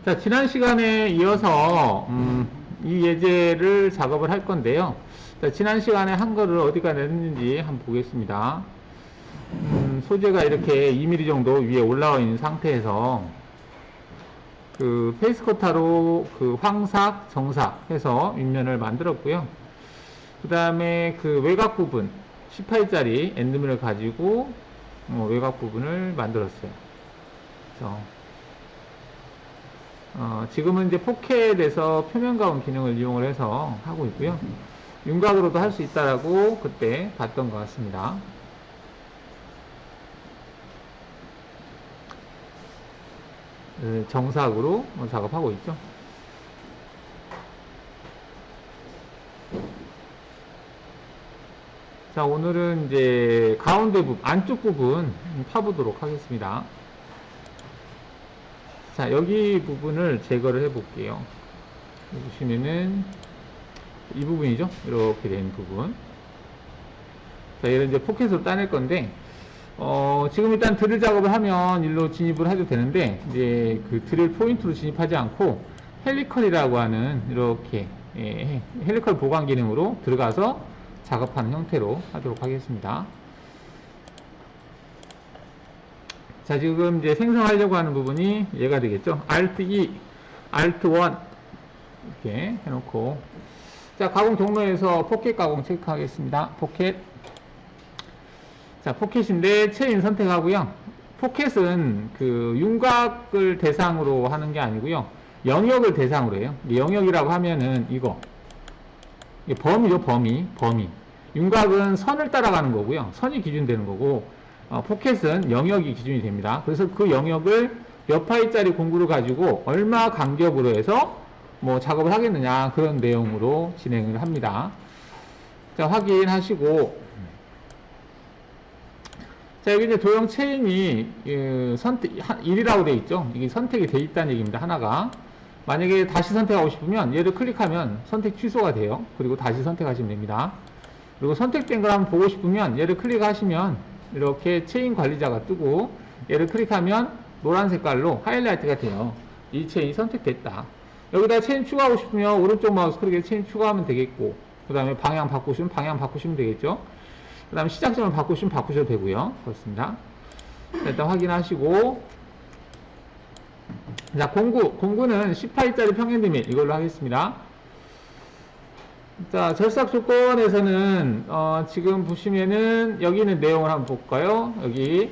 자, 지난 시간에 이어서 이 예제를 작업을 할 건데요. 자, 지난 시간에 한 거를 어디가 냈는지 한번 보겠습니다. 소재가 이렇게 2mm 정도 위에 올라와 있는 상태에서 그 페이스커터로 그 황삭, 정삭 해서 윗면을 만들었고요. 그 다음에 그 외곽 부분 18짜리 엔드밀을 가지고 외곽 부분을 만들었어요. 그래서 지금은 이제 포켓에서 표면 가운 기능을 이용을 해서 하고 있고요. 윤곽으로도 할 수 있다라고 그때 봤던 것 같습니다. 정삭으로 작업하고 있죠. 자, 오늘은 이제 가운데 부분, 안쪽 부분 파보도록 하겠습니다. 자, 여기 부분을 제거를 해 볼게요. 보시면은 이 부분이죠. 이렇게 된 부분. 자, 얘를 이제 포켓으로 따낼 건데 지금 일단 드릴 작업을 하면 일로 진입을 해도 되는데 이제 그 드릴 포인트로 진입하지 않고 헬리컬이라고 하는 이렇게 헬리컬 보관 기능으로 들어가서 작업하는 형태로 하도록 하겠습니다. 자, 지금 이제 생성하려고 하는 부분이 얘가 되겠죠. Alt E, Alt 1 이렇게 해놓고, 자, 가공 경로에서 포켓 가공 체크하겠습니다. 포켓. 자, 포켓인데 체인 선택하고요. 포켓은 그 윤곽을 대상으로 하는 게 아니고요. 영역을 대상으로 해요. 영역이라고 하면은 이거. 이게 범위죠, 범위. 윤곽은 선을 따라가는 거고요. 선이 기준되는 거고, 포켓은 영역이 기준이 됩니다. 그래서 그 영역을 몇 파이짜리 공구를 가지고 얼마 간격으로 해서 뭐 작업을 하겠느냐, 그런 내용으로 진행을 합니다. 자, 확인하시고, 자, 여기 이제 도형 체인이 선택 1이라고 되어 있죠. 이게 선택이 되어 있다는 얘기입니다. 하나가. 만약에 다시 선택하고 싶으면 얘를 클릭하면 선택 취소가 돼요. 그리고 다시 선택하시면 됩니다. 그리고 선택된 걸 한번 보고 싶으면 얘를 클릭하시면 이렇게 체인 관리자가 뜨고, 얘를 클릭하면 노란 색깔로 하이라이트가 돼요. 이 체인이 선택됐다. 여기다 체인 추가하고 싶으면 오른쪽 마우스 클릭해서 체인 추가하면 되겠고, 그 다음에 방향 바꾸시면 방향 바꾸시면 되겠죠. 그 다음에 시작점을 바꾸시면 바꾸셔도 되고요. 그렇습니다. 일단 확인하시고, 자, 공구는 18짜리 평행도면 이걸로 하겠습니다. 자, 절삭 조건에서는 지금 보시면은 여기 있는 내용을 한번 볼까요? 여기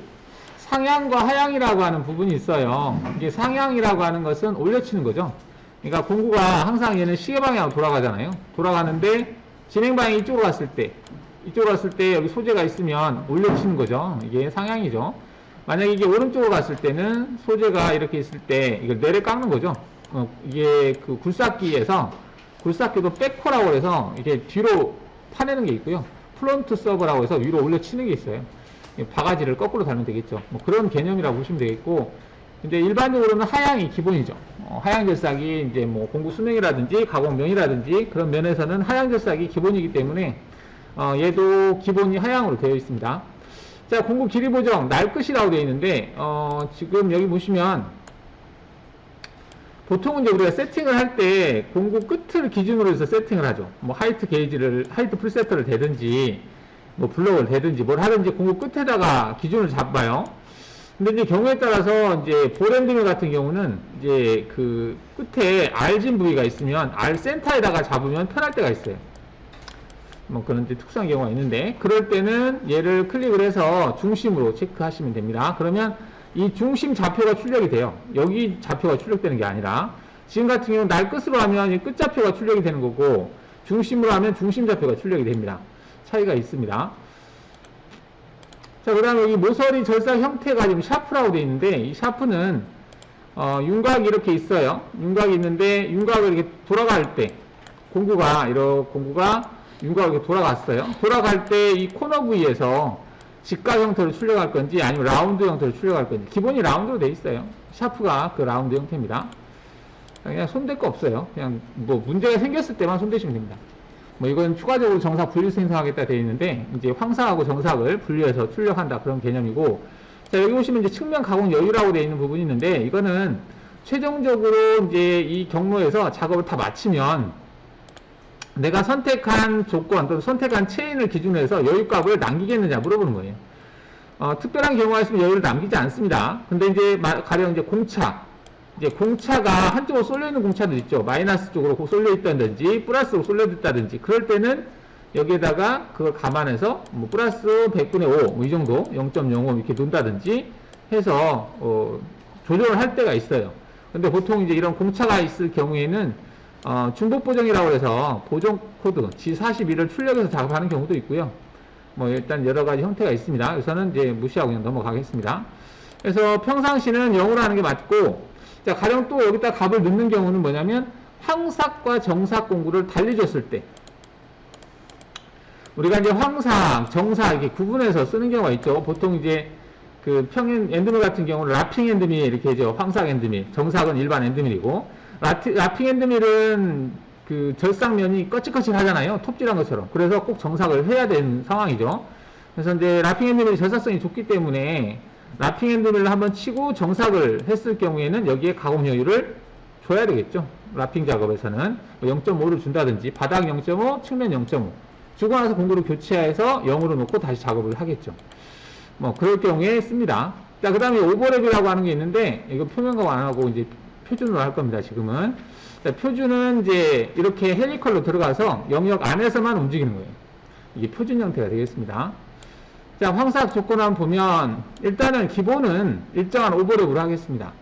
상향과 하향이라고 하는 부분이 있어요. 이게 상향이라고 하는 것은 올려치는 거죠. 그러니까 공구가 항상 얘는 시계 방향으로 돌아가잖아요. 돌아가는데 진행 방향이 이쪽으로 갔을 때 여기 소재가 있으면 올려치는 거죠. 이게 상향이죠. 만약에 이게 오른쪽으로 갔을 때는 소재가 이렇게 있을 때 이걸 내려 깎는 거죠. 이게 그 굴삭기도 백커라고 해서 이게 뒤로 파내는 게 있고요. 플런트 서버라고 해서 위로 올려치는 게 있어요. 바가지를 거꾸로 달면 되겠죠. 뭐 그런 개념이라고 보시면 되겠고, 근데 일반적으로는 하향이 기본이죠. 하향 절삭이 이제 뭐 공구 수명이라든지 가공면이라든지 그런 면에서는 하향 절삭이 기본이기 때문에 얘도 기본이 하향으로 되어 있습니다. 자, 공구 길이 보정 날끝이라고 되어 있는데 지금 여기 보시면 보통은 이제 우리가 세팅을 할 때 공구 끝을 기준으로 해서 세팅을 하죠. 뭐 하이트 프리세터를 대든지 뭐 블럭을 대든지 뭘 하든지 공구 끝에다가 기준을 잡아요. 근데 이제 경우에 따라서 이제 볼엔드밀 같은 경우는 이제 그 끝에 R진 부위가 있으면 R 센터에다가 잡으면 편할 때가 있어요. 뭐 그런 이제 특수한 경우가 있는데, 그럴 때는 얘를 클릭을 해서 중심으로 체크하시면 됩니다. 그러면 이 중심 좌표가 출력이 돼요. 여기 좌표가 출력되는 게 아니라, 지금 같은 경우는 날 끝으로 하면 이 끝 좌표가 출력이 되는 거고, 중심으로 하면 중심 좌표가 출력이 됩니다. 차이가 있습니다. 자, 그 다음에 여기 모서리 절삭 형태가 지금 샤프라고 되어 있는데, 이 샤프는 윤곽이 이렇게 있어요. 윤곽이 있는데 윤곽을 이렇게 돌아갈 때 공구가 윤곽을 이렇게 돌아갔어요. 돌아갈 때 이 코너 부위에서 직각 형태로 출력할 건지 아니면 라운드 형태로 출력할 건지, 기본이 라운드로 되어 있어요. 샤프가 그 라운드 형태입니다. 그냥 손댈 거 없어요. 그냥 뭐 문제가 생겼을 때만 손대시면 됩니다. 뭐 이건 추가적으로 정삭 분리 생성하겠다 되어 있는데, 이제 황삭하고 정삭을 분리해서 출력한다, 그런 개념이고, 자, 여기 보시면 이제 측면 가공 여유라고 되어 있는 부분이 있는데, 이거는 최종적으로 이제 이 경로에서 작업을 다 마치면 내가 선택한 조건 또는 선택한 체인을 기준으로 해서 여유값을 남기겠느냐 물어보는 거예요. 특별한 경우가 있으면 여유를 남기지 않습니다. 근데 이제 가령 이제 공차가 한쪽으로 쏠려 있는 공차도 있죠. 마이너스 쪽으로 쏠려 있다든지 플러스로 쏠려 있다든지 그럴 때는 여기에다가 그걸 감안해서 뭐 플러스 100분의 5 뭐 이 정도 0.05 이렇게 놓는다든지 해서 조정을 할 때가 있어요. 근데 보통 이제 이런 공차가 있을 경우에는 중복 보정이라고 해서 보정 코드 G41을 출력해서 작업하는 경우도 있고요. 뭐 일단 여러 가지 형태가 있습니다. 그래서는 이제 무시하고 그냥 넘어가겠습니다. 그래서 평상시는 0으로 하는 게 맞고, 자, 가령 또 여기다 값을 넣는 경우는 뭐냐면 황삭과 정삭 공구를 달리 줬을 때 우리가 이제 황삭, 정삭 이렇게 구분해서 쓰는 경우가 있죠. 보통 이제 그 평행 엔드밀 같은 경우는 라핑 엔드밀 이렇게 하죠. 황삭 엔드밀, 정삭은 일반 엔드밀이고, 라핑 엔드밀은 그 절삭면이 거칠거칠 하잖아요. 톱질한 것처럼. 그래서 꼭 정삭을 해야 되는 상황이죠. 그래서 이제 라핑 엔드밀이 절삭성이 좋기 때문에 라핑 엔드밀을 한번 치고 정삭을 했을 경우에는 여기에 가공 여유를 줘야 되겠죠. 라핑 작업에서는 0.5를 준다든지 바닥 0.5, 측면 0.5 주고 나서 공구를 교체해서 0으로 놓고 다시 작업을 하겠죠. 뭐 그럴 경우에 씁니다. 자, 그 다음에 오버랩이라고 하는 게 있는데 이거 표면각 안 하고 이제 표준으로 할 겁니다. 지금은. 자, 표준은 이제 이렇게 헬리컬로 들어가서 영역 안에서만 움직이는 거예요. 이게 표준 형태가 되겠습니다. 자, 황삭 조건 한번 보면 일단은 기본은 일정한 오버랩으로 하겠습니다.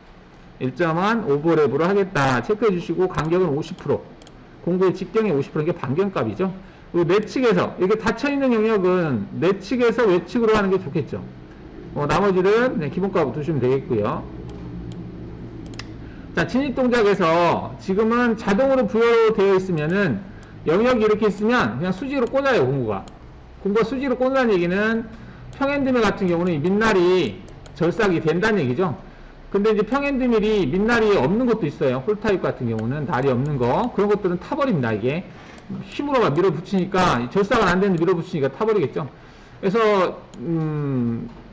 일정한 오버랩으로 하겠다 체크해 주시고, 간격은 50%, 공구의 직경의 50%, 이게 반경값이죠. 그리고 내측에서 이렇게 닫혀있는 영역은 내측에서 외측으로 하는 게 좋겠죠. 나머지는 기본값으로 두시면 되겠고요. 자, 진입 동작에서 지금은 자동으로 부여되어 있으면은 영역이 이렇게 있으면 그냥 수직으로 꽂아요. 공구가 수직으로 꽂는다는 얘기는 평엔드밀 같은 경우는 밑날이 절삭이 된다는 얘기죠. 근데 이제 평엔드밀이 밑날이 없는 것도 있어요. 홀타입 같은 경우는 날이 없는 거, 그런 것들은 타버립니다. 이게 힘으로 밀어붙이니까, 절삭은 안 되는데 밀어붙이니까 타버리겠죠. 그래서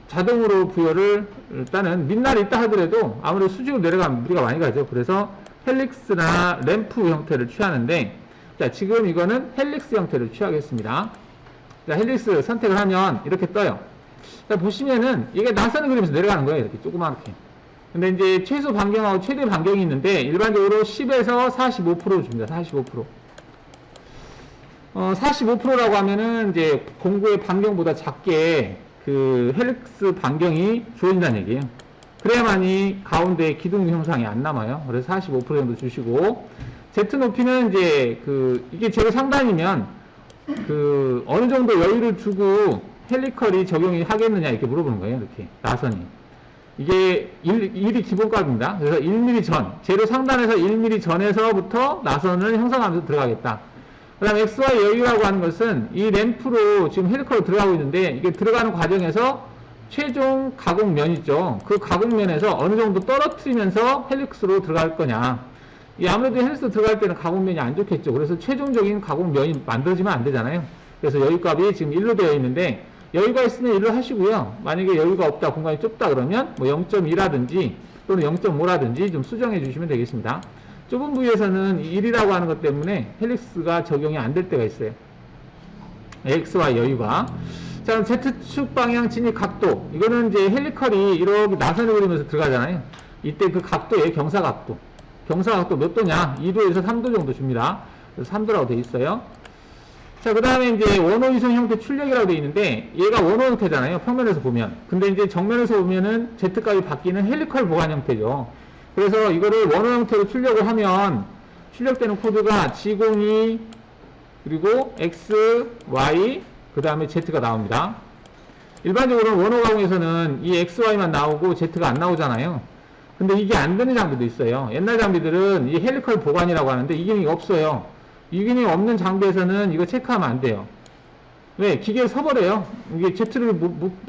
자동으로 부여를, 일단은 밑날이 있다 하더라도 아무래도 수직으로 내려가면 무리가 많이 가죠. 그래서 헬릭스나 램프 형태를 취하는데, 자, 지금 이거는 헬릭스 형태를 취하겠습니다. 자, 헬릭스 선택을 하면 이렇게 떠요. 자, 보시면은 이게 나선을 그리면서 내려가는 거예요. 이렇게 조그맣게. 근데 이제 최소 반경하고 최대 반경이 있는데 일반적으로 10에서 45% 줍니다. 45%. 45%라고 하면은 이제 공구의 반경보다 작게 그 헬릭스 반경이 주어진다는 얘기예요. 그래야만이 가운데 기둥 형상이 안 남아요. 그래서 45% 정도 주시고, Z 높이는 이제 이게 제일 상단이면 어느 정도 여유를 두고 헬리컬이 적용이 하겠느냐 이렇게 물어보는 거예요. 이렇게 나선이. 이게 1이 기본값입니다. 그래서 1mm 전, 재료 상단에서 1mm 전에서부터 나선을 형성하면서 들어가겠다. 그 다음 XY 여유라고 하는 것은 이 램프로 지금 헬리컬로 들어가고 있는데, 이게 들어가는 과정에서 최종 가공면 있죠. 그 가공면에서 어느 정도 떨어뜨리면서 헬릭스로 들어갈 거냐. 아무래도 헬릭스 들어갈 때는 가공면이 안 좋겠죠. 그래서 최종적인 가공면이 만들어지면 안 되잖아요. 그래서 여유값이 지금 1로 되어 있는데, 여유가 있으면 1로 하시고요. 만약에 여유가 없다, 공간이 좁다 그러면 뭐 0.2라든지 또는 0.5라든지 좀 수정해 주시면 되겠습니다. 좁은 부위에서는 1이라고 하는 것 때문에 헬릭스가 적용이 안 될 때가 있어요. XY 여유가. 자, 그럼 Z축 방향 진입 각도. 이거는 이제 헬리컬이 이렇게 나선을 그리면서 들어가잖아요. 이때 그 각도에 경사각도. 경사각도 몇 도냐? 2도에서 3도 정도 줍니다. 그래서 3도라고 되어 있어요. 자, 그 다음에 이제 원호 이성 형태 출력이라고 되어 있는데, 얘가 원호 형태잖아요. 평면에서 보면. 근데 이제 정면에서 보면은 Z값이 바뀌는 헬리컬 보관 형태죠. 그래서 이거를 원호 형태로 출력을 하면 출력되는 코드가 G02 그리고 X, Y 그 다음에 Z가 나옵니다. 일반적으로 원호 가공에서는 이 X, Y만 나오고 Z가 안 나오잖아요. 근데 이게 안 되는 장비도 있어요. 옛날 장비들은 이 헬리컬 보관이라고 하는데 이 기능이 없어요. 이 기능이 없는 장비에서는 이거 체크하면 안 돼요. 왜? 기계에 서버려요. 이게 Z를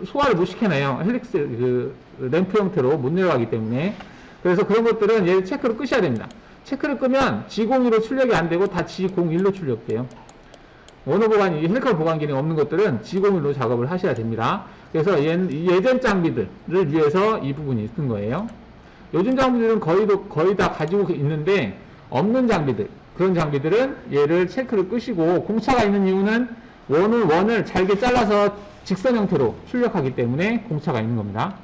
소화를 못 시켜내요. 헬릭스 램프 형태로 못 내려가기 때문에. 그래서 그런 것들은 얘를 체크를 끄셔야 됩니다. 체크를 끄면 G02로 출력이 안 되고 다 G01로 출력돼요. 원호 보관, 헬리컬 보관 기능이 없는 것들은 G01로 작업을 하셔야 됩니다. 그래서 예전 장비들을 위해서 이 부분이 쓴 거예요. 요즘 장비들은 거의 다 가지고 있는데 없는 장비들, 그런 장비들은 얘를 체크를 끄시고, 공차가 있는 이유는 원을 잘게 잘라서 직선 형태로 출력하기 때문에 공차가 있는 겁니다.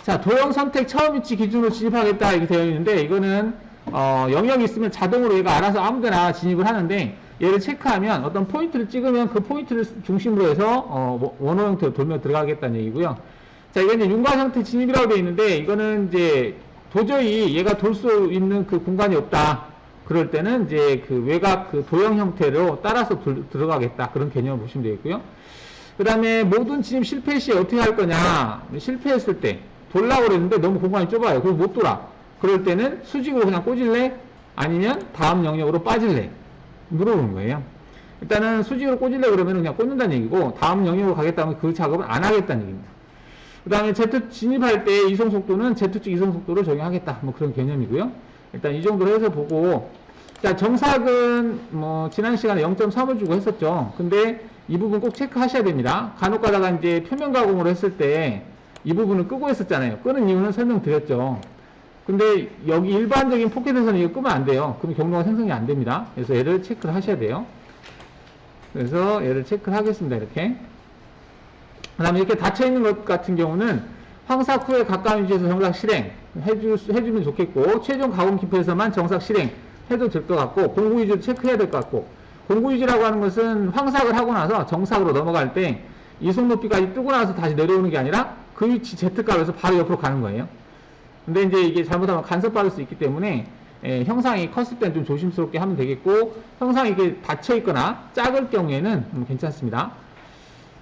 자, 도형 선택 처음 위치 기준으로 진입하겠다 이렇게 되어 있는데, 이거는 영역이 있으면 자동으로 얘가 알아서 아무데나 진입을 하는데, 얘를 체크하면 어떤 포인트를 찍으면 그 포인트를 중심으로 해서 원호 형태로 돌며 들어가겠다는 얘기고요. 자, 이건 이제 윤곽 형태 진입이라고 되어 있는데, 이거는 이제 도저히 얘가 돌 수 있는 그 공간이 없다. 그럴 때는 이제 그 외곽 그 도형 형태로 따라서 들어가겠다. 그런 개념을 보시면 되겠고요. 그 다음에 모든 진입 실패 시 어떻게 할 거냐. 실패했을 때 돌라고 그랬는데 너무 공간이 좁아요. 그럼 못 돌아. 그럴 때는 수직으로 그냥 꽂을래? 아니면 다음 영역으로 빠질래? 물어보는 거예요. 일단은 수직으로 꽂을래 그러면 그냥 꽂는다는 얘기고, 다음 영역으로 가겠다면 그 작업은 안 하겠다는 얘기입니다. 그 다음에 Z 진입할 때 이송 속도는 Z축 이송 속도를 적용하겠다. 뭐 그런 개념이고요. 일단 이 정도로 해서 보고, 자, 정삭은 뭐 지난 시간에 0.3을 주고 했었죠. 근데 이 부분 꼭 체크하셔야 됩니다. 간혹 가다가 이제 표면 가공으로 했을 때 이 부분을 끄고 했었잖아요. 끄는 이유는 설명드렸죠. 근데 여기 일반적인 포켓에서는 이거 끄면 안 돼요. 그럼 경로가 생성이 안 됩니다. 그래서 얘를 체크를 하셔야 돼요. 그래서 얘를 체크를 하겠습니다. 이렇게. 그 다음에 이렇게 닫혀있는 것 같은 경우는 황삭 후에 가까운 위치에서 정삭 실행 해주면 좋겠고, 최종 가공 기표에서만 정삭 실행 해도 될 것 같고, 공구 위주로 체크해야 될 것 같고, 공구 위주라고 하는 것은 황삭을 하고 나서 정삭으로 넘어갈 때 이송 높이까지 뜨고 나서 다시 내려오는 게 아니라 그 위치 Z값에서 바로 옆으로 가는 거예요. 근데 이제 이게 잘못하면 간섭받을 수 있기 때문에 형상이 컸을 땐 좀 조심스럽게 하면 되겠고, 형상이 이렇게 닫혀 있거나 작을 경우에는 괜찮습니다.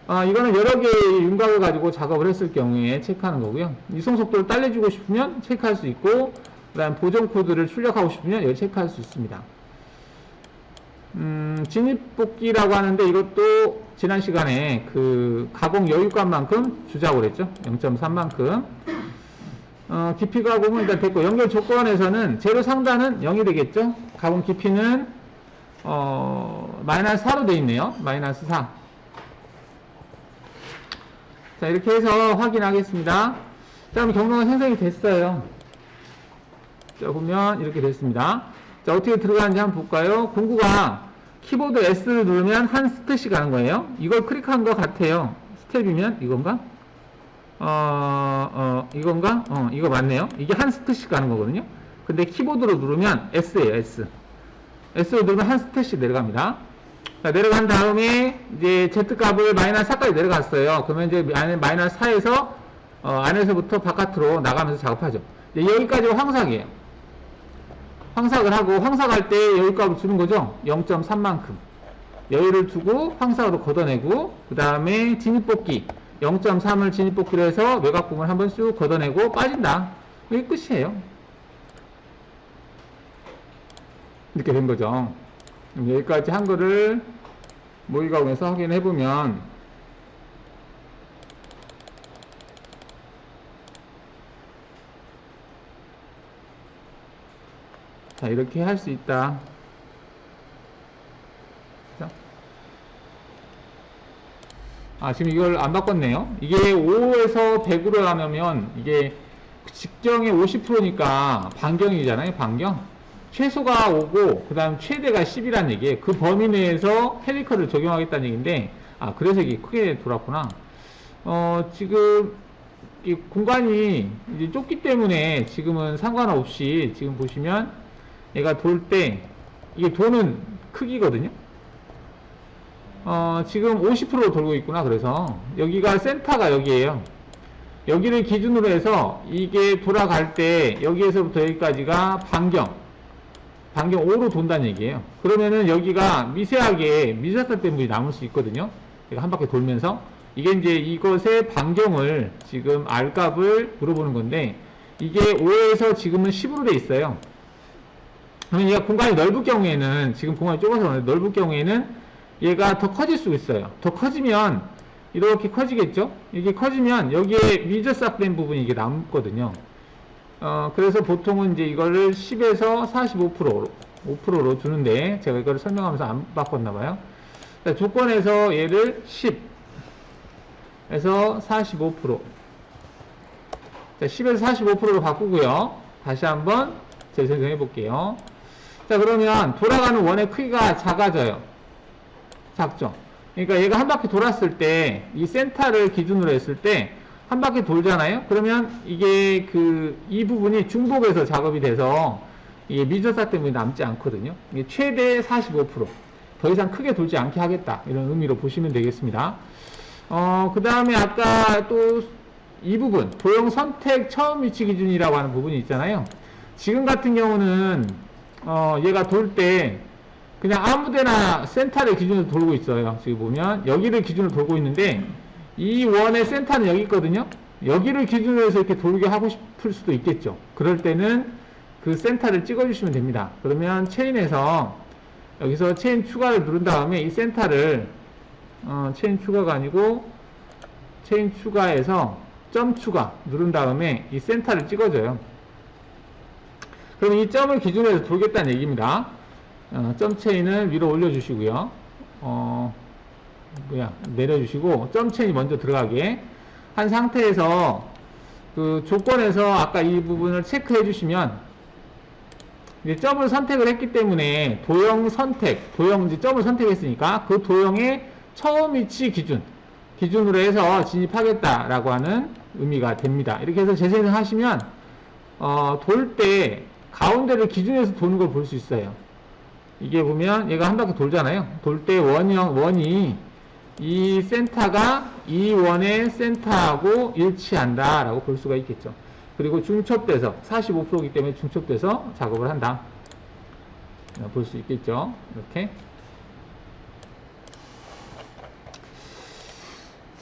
이거는 여러 개의 윤곽을 가지고 작업을 했을 경우에 체크하는 거고요. 이송 속도를 딸려주고 싶으면 체크할 수 있고, 그 다음 보정 코드를 출력하고 싶으면 여기 체크할 수 있습니다. 진입복귀라고 하는데, 이것도 지난 시간에 그 가공 여유값만큼 주자고 그랬죠. 0.3만큼. 깊이 가공은 일단 됐고, 연결 조건에서는 제로 상단은 0이 되겠죠. 가공 깊이는 마이너스 4로 되어 있네요. 마이너스 4. 자, 이렇게 해서 확인하겠습니다. 자, 그럼 경로가 생성이 됐어요. 자, 보면 이렇게 됐습니다. 자, 어떻게 들어가는지 한번 볼까요? 공구가 키보드 S를 누르면 한 스탯이 가는 거예요. 이걸 클릭한 것 같아요. 스텝이면 이건가? 이건가? 이거 맞네요. 이게 한 스탯씩 가는 거거든요. 근데 키보드로 누르면 S예요, S. S로 누르면 한 스탯씩 내려갑니다. 자, 내려간 다음에 이제 Z값을 마이너스 4까지 내려갔어요. 그러면 이제 마이너스 4에서 안에서부터 바깥으로 나가면서 작업하죠. 이제 여기까지가 황삭이에요. 황삭을 하고, 황삭할 때 여유값을 주는 거죠. 0.3만큼. 여유를 두고 황삭으로 걷어내고, 그 다음에 진입복귀 0.3을 진입복귀로 해서 외곽 부분을 한번 쑥 걷어내고 빠진다. 이게 끝이에요. 이렇게 된 거죠. 여기까지 한 거를 모의가공에서 확인해보면, 자, 이렇게 할 수 있다. 지금 이걸 안 바꿨네요. 이게 5에서 100으로 하면 이게 직경의 50%니까 반경이잖아요. 반경. 최소가 5고 그 다음 최대가 10이라는 얘기예요. 그 범위 내에서 펠리커를 적용하겠다는 얘기인데, 그래서 이게 크게 돌았구나. 지금 이 공간이 이제 좁기 때문에 지금은 상관없이, 지금 보시면 얘가 돌 때 이게 도는 크기거든요. 지금 50%로 돌고 있구나. 그래서 여기가 센터가 여기에요. 여기를 기준으로 해서 이게 돌아갈 때 여기에서부터 여기까지가 반경 5로 돈다는 얘기예요. 그러면은 여기가 미세하게 미세삭된 부분이 남을 수 있거든요. 한 바퀴 돌면서 이게 이제 이것의 반경을 지금 R값을 물어보는 건데, 이게 5에서 지금은 10으로 돼 있어요. 그러면 얘가 공간이 넓을 경우에는, 지금 공간이 좁아서 넓을 경우에는 얘가 더 커질 수 있어요. 더 커지면 이렇게 커지겠죠? 이게 커지면 여기에 미저삭된 부분이 이게 남거든요. 그래서 보통은 이제 이거를 10에서 45%로 주는데, 제가 이거를 설명하면서 안 바꿨나봐요. 조건에서 얘를 10에서 45%. 자, 10에서 45%로 바꾸고요. 다시 한번 재생성해 볼게요. 자, 그러면 돌아가는 원의 크기가 작아져요. 작죠? 그러니까 얘가 한 바퀴 돌았을 때, 이 센터를 기준으로 했을 때, 한 바퀴 돌잖아요? 그러면 이게 이 부분이 중복해서 작업이 돼서, 이게 미저사 때문에 남지 않거든요. 이게 최대 45%. 더 이상 크게 돌지 않게 하겠다. 이런 의미로 보시면 되겠습니다. 그 다음에 아까 또 이 부분, 도형 선택 처음 위치 기준이라고 하는 부분이 있잖아요. 지금 같은 경우는, 얘가 돌 때, 그냥 아무데나 센터를 기준으로 돌고 있어요. 지금 보면, 여기를 기준으로 돌고 있는데, 이 원의 센터는 여기 있거든요. 여기를 기준으로 해서 이렇게 돌게 하고 싶을 수도 있겠죠. 그럴 때는 그 센터를 찍어주시면 됩니다. 그러면 체인에서, 여기서 체인 추가를 누른 다음에 이 센터를, 체인 추가가 아니고, 체인 추가에서 점 추가 누른 다음에 이 센터를 찍어줘요. 그럼 이 점을 기준으로 해서 돌겠다는 얘기입니다. 점 체인을 위로 올려주시고요. 내려주시고, 점 체인이 먼저 들어가게 한 상태에서 그 조건에서 아까 이 부분을 체크해 주시면, 이제 점을 선택을 했기 때문에 도형 선택, 이제 점을 선택했으니까 그 도형의 처음 위치 기준으로 해서 진입하겠다라고 하는 의미가 됩니다. 이렇게 해서 재생성 하시면, 돌 때 가운데를 기준해서 도는 걸 볼 수 있어요. 이게 보면 얘가 한 바퀴 돌잖아요. 돌 때 원이 이 센터가 이 원의 센터하고 일치한다 라고 볼 수가 있겠죠. 그리고 중첩돼서 45%이기 때문에 중첩돼서 작업을 한다 볼 수 있겠죠. 이렇게.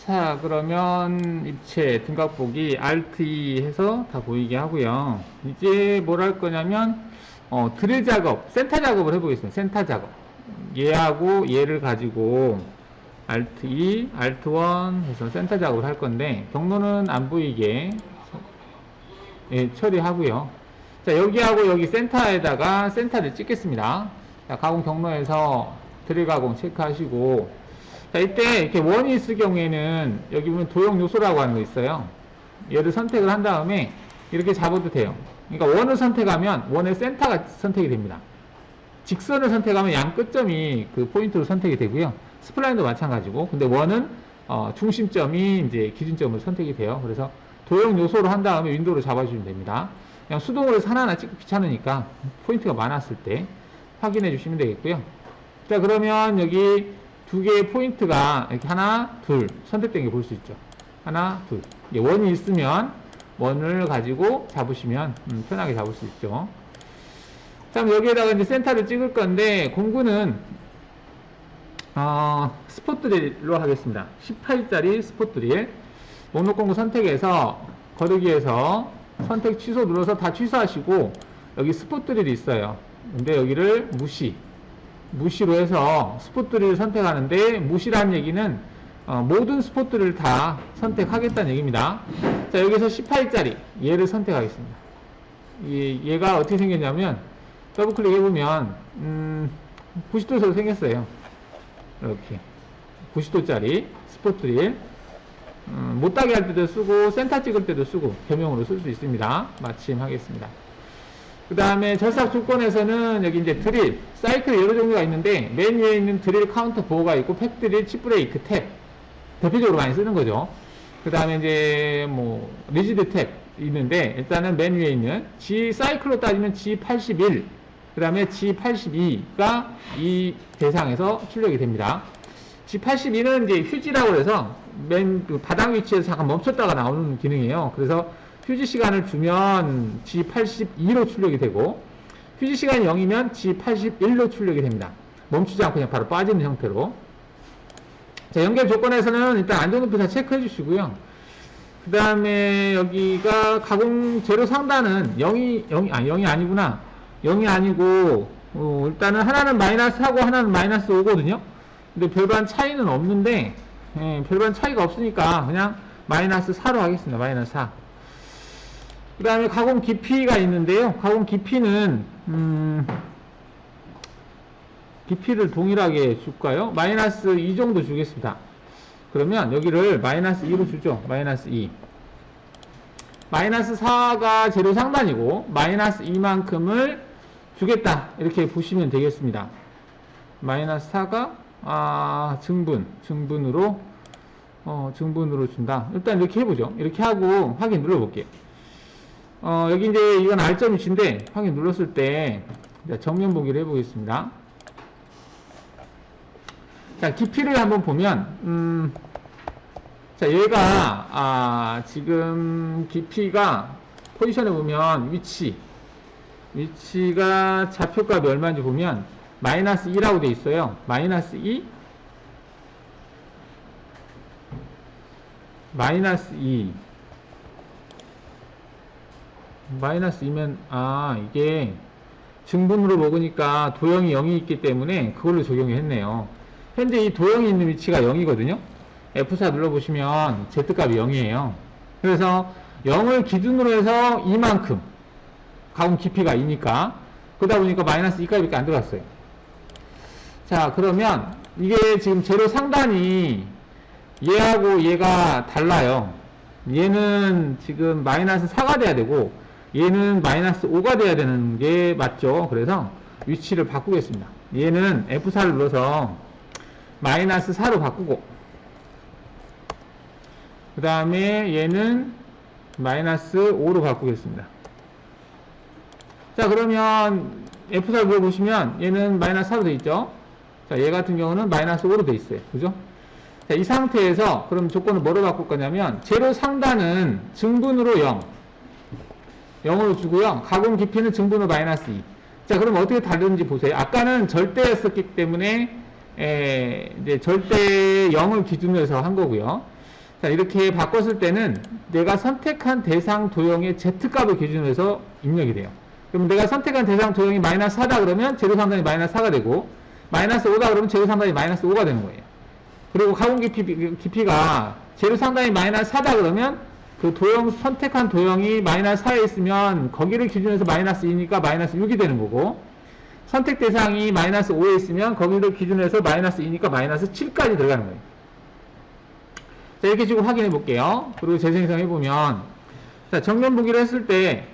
자, 그러면 입체 등각 보기 Alt E 해서 다 보이게 하고요. 이제 뭘 할 거냐면 드릴 작업, 센터 작업을 해보겠습니다. 센터 작업. 얘하고 얘를 가지고 Alt E, Alt 1 해서 센터 작업을 할 건데, 경로는 안 보이게 처리하고요. 자, 여기하고 여기 센터에다가 센터를 찍겠습니다. 자, 가공 경로에서 드릴 가공 체크하시고, 자, 이때 이렇게 원이 있을 경우에는 여기 보면 도형 요소라고 하는 거 있어요. 얘를 선택을 한 다음에 이렇게 잡아도 돼요. 그러니까 원을 선택하면 원의 센터가 선택이 됩니다. 직선을 선택하면 양 끝점이 그 포인트로 선택이 되고요. 스플라인도 마찬가지고, 근데 원은 중심점이 이제 기준점으로 선택이 돼요. 그래서 도형 요소로 한 다음에 윈도우로 잡아주시면 됩니다. 그냥 수동으로 해서 하나하나 찍기 귀찮으니까 포인트가 많았을 때 확인해 주시면 되겠고요. 자, 그러면 여기 두 개의 포인트가 이렇게 하나, 둘 선택된 게 볼 수 있죠. 하나, 둘. 원이 있으면 원을 가지고 잡으시면 편하게 잡을 수 있죠. 자, 여기에다가 이제 센터를 찍을 건데, 공구는 스포 드릴로 하겠습니다. 18짜리 스포 드릴. 목록 공구 선택해서 거르기에서 선택 취소 눌러서 다 취소하시고, 여기 스포 드릴이 있어요. 근데 여기를 무시로 해서 스포 드릴을 선택하는데, 무시라는 얘기는 모든 스포 드릴을 다 선택하겠다는 얘기입니다. 자, 여기서 18짜리 얘를 선택하겠습니다. 얘가 어떻게 생겼냐면, 더블 클릭 해보면 90도로 생겼어요. 이렇게 90도짜리 스포 드릴. 못따게 할 때도 쓰고 센터 찍을 때도 쓰고 겸용으로 쓸 수 있습니다. 마침하겠습니다. 그 다음에 절삭 조건에서는 여기 이제 드릴, 사이클 여러 종류가 있는데, 맨 위에 있는 드릴 카운터 보호가 있고, 팩 드릴, 칩 브레이크, 탭 대표적으로 많이 쓰는 거죠. 그 다음에 이제 뭐 리지드 탭 있는데, 일단은 맨 위에 있는 G 사이클로 따지면 G81, 그 다음에 G82가 이 대상에서 출력이 됩니다. G82는 이제 휴지라고 해서 맨 바닥 위치에서 잠깐 멈췄다가 나오는 기능이에요. 그래서 휴지 시간을 주면 G82로 출력이 되고, 휴지 시간이 0이면 G81로 출력이 됩니다. 멈추지 않고 그냥 바로 빠지는 형태로. 자, 연결 조건에서는 일단 안전 높이 다 체크해 주시고요. 그 다음에 여기가 가공 재료 상단은 0이 아니구나. 0이 아니고, 일단은 하나는 마이너스 하고 하나는 마이너스 5거든요. 근데 별반 차이는 없는데, 별반 차이가 없으니까 그냥 마이너스 4로 하겠습니다. 마이너스 4. 그 다음에 가공 깊이가 있는데요. 가공 깊이는 깊이를 동일하게 줄까요? 마이너스 2 정도 주겠습니다. 그러면 여기를 마이너스 2로 주죠. 마이너스 2. 마이너스 4가 제로 상단이고 마이너스 2만큼을 주겠다 이렇게 보시면 되겠습니다. 마이너스 4가 증분으로 준다. 일단 이렇게 해보죠. 이렇게 하고 확인 눌러볼게요. 여기 이제 이건 R점 위치인데 확인 눌렀을 때 정면 보기를 해보겠습니다. 자, 깊이를 한번 보면 자, 얘가 지금 깊이가 포지션에 보면 위치가 좌표값이 얼마인지 보면 마이너스 2라고 돼 있어요. 마이너스 2 마이너스 2면 이게 증분으로 먹으니까 도형이 0이 있기 때문에 그걸로 적용했네요. 현재 이 도형이 있는 위치가 0이거든요. F4 눌러보시면 Z값이 0이에요. 그래서 0을 기준으로 해서 이만큼 가공 깊이가 2니까 그러다 보니까 마이너스 2값밖에 안 들어갔어요. 자, 그러면 이게 지금 제로 상단이 얘하고 얘가 달라요. 얘는 지금 마이너스 4가 돼야 되고 얘는 마이너스 5가 돼야 되는 게 맞죠. 그래서 위치를 바꾸겠습니다. 얘는 F4를 눌러서 마이너스 4로 바꾸고 그 다음에 얘는 마이너스 5로 바꾸겠습니다. 자, 그러면 F4를 눌러보시면 얘는 마이너스 4로 되어 있죠. 자, 얘 같은 경우는 마이너스 5로 되어 있어요. 그죠? 자, 이 상태에서 그럼 조건을 뭐로 바꿀 거냐면 제로 상단은 증분으로 0으로 주고요. 가공 깊이는 증분으로 마이너스 2. 자, 그럼 어떻게 다른지 보세요. 아까는 절대였었기 때문에 이제 절대 0을 기준으로 해서 한 거고요. 자, 이렇게 바꿨을 때는 내가 선택한 대상 도형의 Z값을 기준으로 해서 입력이 돼요. 그럼 내가 선택한 대상 도형이 마이너스 4다 그러면 제로 상단이 마이너스 4가 되고 마이너스 5다 그러면 제로 상단이 마이너스 5가 되는 거예요. 그리고 가공 깊이가 제로 상단이 마이너스 4다 그러면 그 도형, 선택한 도형이 마이너스 4에 있으면 거기를 기준으로 해서 마이너스 2니까 마이너스 6이 되는 거고 선택 대상이 마이너스 5에 있으면 거기를 기준으로 해서 마이너스 2니까 마이너스 7까지 들어가는 거예요. 자, 이렇게 지금 확인해 볼게요. 그리고 재생성 해보면 자, 정면 보기를 했을 때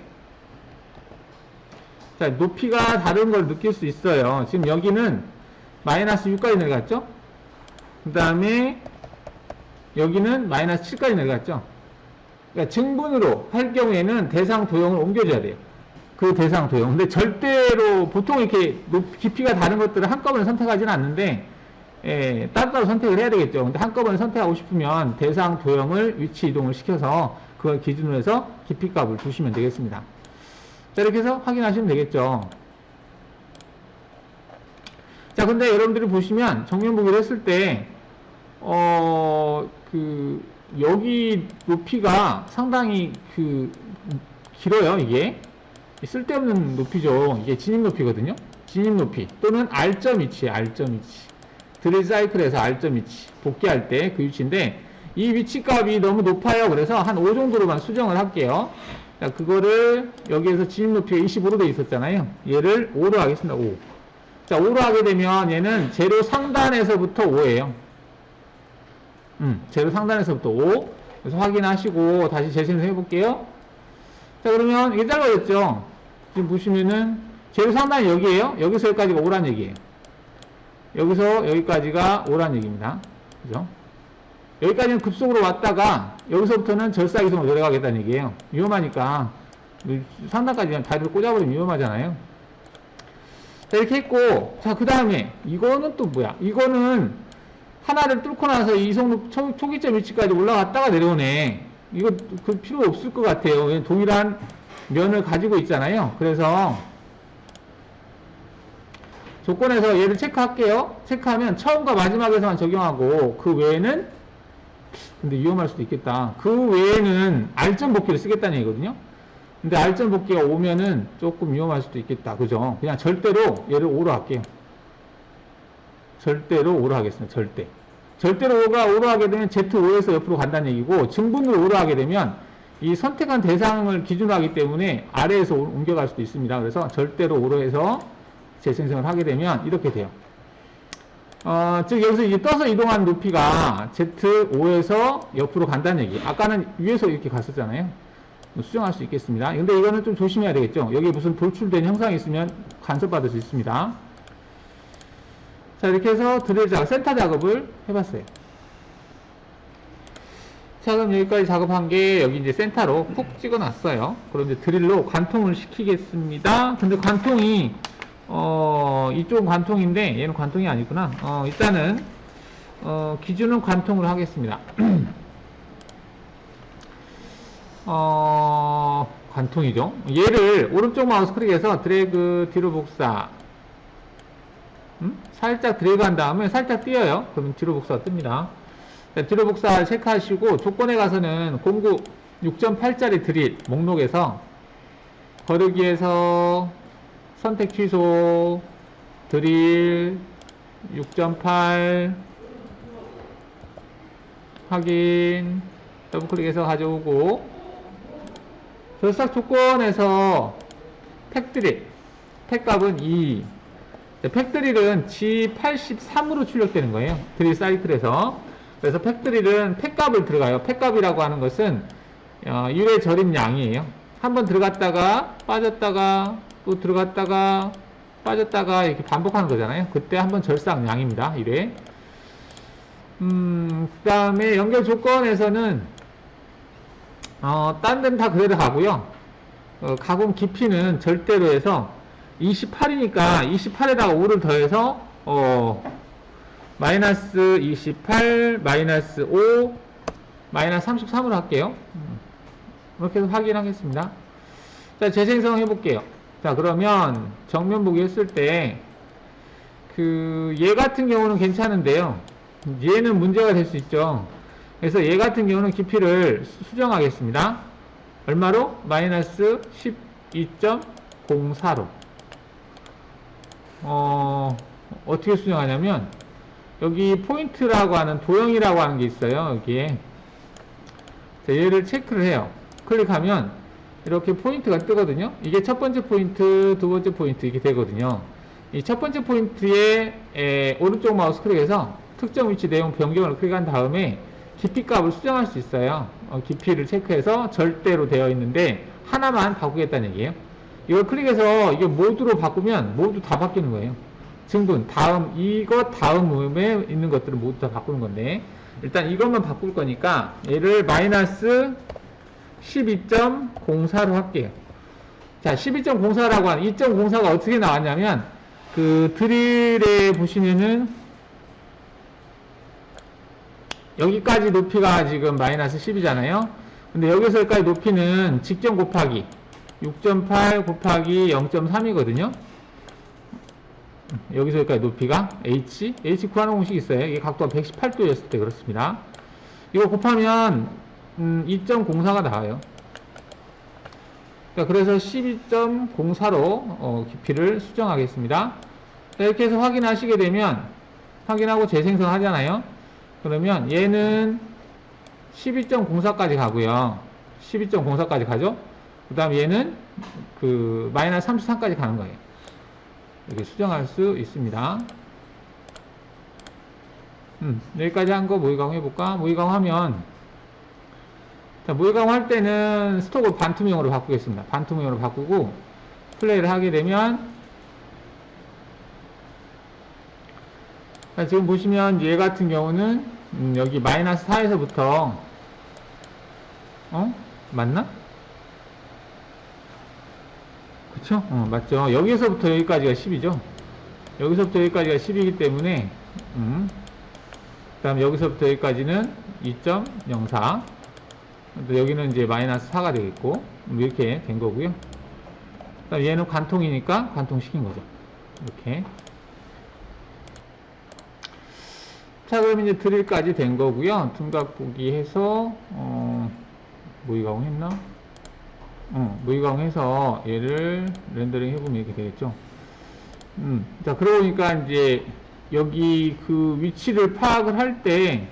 자, 높이가 다른 걸 느낄 수 있어요. 지금 여기는 마이너스 6까지 내려갔죠? 그 다음에 여기는 마이너스 7까지 내려갔죠? 그러니까 증분으로 할 경우에는 대상 도형을 옮겨줘야 돼요. 그 대상 도형. 근데 절대로 보통 이렇게 깊이가 다른 것들을 한꺼번에 선택하지는 않는데 따로따로 선택을 해야 되겠죠. 근데 한꺼번에 선택하고 싶으면 대상 도형을 위치 이동을 시켜서 그걸 기준으로 해서 깊이 값을 주시면 되겠습니다. 자, 이렇게 해서 확인하시면 되겠죠. 자, 근데 여러분들이 보시면 정면 보기를 했을 때 여기 높이가 상당히 길어요. 이게 쓸데없는 높이죠. 이게 진입 높이거든요. 진입 높이 또는 R점 위치에 R점 위치. 드릴 사이클에서 R점 위치 복귀할 때 그 위치인데 이 위치 값이 너무 높아요. 그래서 한 5 정도로만 수정을 할게요. 자, 그거를 여기에서 진입 높이가 25로 되어 있었잖아요. 얘를 5로 하겠습니다. 5. 자, 5로 하게 되면 얘는 제로 상단에서부터 5예요. 제로 상단에서부터 5. 그래서 확인하시고 다시 재생성 해볼게요. 자, 그러면 이게 짧아졌죠? 지금 보시면은 제로 상단이 여기에요. 여기서 여기까지가 5란 얘기예요. 여기서 여기까지가 5란 얘기입니다. 그죠? 여기까지는 급속으로 왔다가 여기서부터는 절사이동으로 내려가겠다는 얘기예요. 위험하니까 상단까지 다리를 꽂아버리면 위험하잖아요. 자, 이렇게 했고, 자, 그 다음에 이거는 또 뭐야? 이거는 하나를 뚫고 나서 이성 초기점 위치까지 올라갔다가 내려오네. 이거 그 필요 없을 것 같아요. 동일한 면을 가지고 있잖아요. 그래서 조건에서 얘를 체크할게요. 체크하면 처음과 마지막에서만 적용하고 그 외에는 근데 위험할 수도 있겠다. 그 외에는 R점 복귀를 쓰겠다는 얘기거든요. 근데 R점 복귀가 오면은 조금 위험할 수도 있겠다. 그죠? 그냥 절대로 얘를 5로 할게요. 절대로 5로 하겠습니다. 절대로 5로 하게 되면 Z5에서 옆으로 간다는 얘기고 증분으로 5로 하게 되면 이 선택한 대상을 기준으로 하기 때문에 아래에서 옮겨갈 수도 있습니다. 그래서 절대로 5로 해서 재생성을 하게 되면 이렇게 돼요. 즉 여기서 이제 떠서 이동한 높이가 Z5에서 옆으로 간다는 얘기. 아까는 위에서 이렇게 갔었잖아요. 수정할 수 있겠습니다. 근데 이거는 좀 조심해야 되겠죠. 여기 무슨 돌출된 형상이 있으면 간섭받을 수 있습니다. 자, 이렇게 해서 드릴 작업, 센터 작업을 해봤어요. 자, 그럼 여기까지 작업한 게 여기 이제 센터로 푹 찍어놨어요. 그럼 이제 드릴로 관통을 시키겠습니다. 근데 관통이 이쪽은 관통인데 얘는 관통이 아니구나. 일단은 기준은 관통을 하겠습니다. 관통이죠. 얘를 오른쪽 마우스 클릭해서 드래그 뒤로 복사. 살짝 드래그 한 다음에 살짝 띄어요. 그러면 뒤로 복사가 뜹니다. 자, 뒤로 복사 체크하시고 조건에 가서는 09 6.8짜리 드릴 목록에서 거르기에서 선택 취소 드릴 6.8 확인 더블 클릭해서 가져오고 결삭 조건에서 팩드릴 팩값은 2 팩드릴은 G83으로 출력되는 거예요. 드릴 사이클에서. 그래서 팩드릴은 팩값을 들어가요. 팩값이라고 하는 것은 1회 절임 양이에요. 한번 들어갔다가 빠졌다가 또 들어갔다가 빠졌다가 이렇게 반복하는 거잖아요. 그때 한번 절삭 양입니다. 1회. 그 다음에 연결 조건에서는 딴 데는 다 그대로 가고요. 가공 깊이는 절대로 해서 28이니까 28에다가 5를 더해서 마이너스 28 마이너스 5 마이너스 33으로 할게요. 이렇게 해서 확인하겠습니다. 자, 재생성 해볼게요. 자, 그러면 정면 보기 했을 때 얘 같은 경우는 괜찮은데요. 얘는 문제가 될 수 있죠. 그래서 얘 같은 경우는 깊이를 수정하겠습니다. 얼마로? 마이너스 12.04로. 어떻게 수정하냐면, 여기 포인트라고 하는, 도형이라고 하는 게 있어요, 여기에. 자, 얘를 체크를 해요. 클릭하면, 이렇게 포인트가 뜨거든요. 이게 첫 번째 포인트, 두 번째 포인트, 이렇게 되거든요. 이 첫 번째 포인트에 오른쪽 마우스 클릭해서 특정 위치 내용 변경을 클릭한 다음에 깊이 값을 수정할 수 있어요. 깊이를 체크해서 절대로 되어 있는데 하나만 바꾸겠다는 얘기예요. 이걸 클릭해서 이게 모두로 바꾸면 모두 다 바뀌는 거예요. 증분, 다음, 이것 다음에 있는 것들을 모두 다 바꾸는 건데 일단 이것만 바꿀 거니까 얘를 마이너스 12.04로 할게요. 자, 12.04라고 하는 2.04가 어떻게 나왔냐면 그 드릴에 보시면은 여기까지 높이가 지금 마이너스 10이잖아요. 근데 여기서 여기까지 높이는 직전 곱하기 6.8 곱하기 0.3이거든요. 여기서 여기까지 높이가 H 구하는 공식이 있어요. 이게 각도가 118도였을 때 그렇습니다. 이거 곱하면 2.04가 나와요. 자, 그래서 12.04로 깊이를 수정하겠습니다. 자, 이렇게 해서 확인하시게 되면 확인하고 재생성 하잖아요. 그러면 얘는 12.04까지 가고요. 12.04까지 가죠. 그 다음 얘는 그 마이너스 33까지 가는 거예요. 이렇게 수정할 수 있습니다. 여기까지 한 거 모의가공 해볼까? 모의가공 하면 자, 모의가공 할 때는 스톡을 반투명으로 바꾸겠습니다. 반투명으로 바꾸고 플레이를 하게 되면 자, 지금 보시면 얘 같은 경우는 여기 마이너스 4에서부터 맞나? 그쵸? 맞죠. 여기서부터 여기까지가 10이죠. 여기서부터 여기까지가 10이기 때문에 그 다음 여기서부터 여기까지는 2.04 여기는 이제 마이너스 4가 되겠고 이렇게 된 거고요. 그 다음 얘는 관통이니까 관통시킨 거죠. 이렇게. 자, 그럼 이제 드릴까지 된 거고요. 둔각 보기 해서 모의가공 했나? 모의가공 해서 얘를 렌더링 해보면 이렇게 되겠죠. 자, 그러고 보니까 이제 여기 그 위치를 파악을 할 때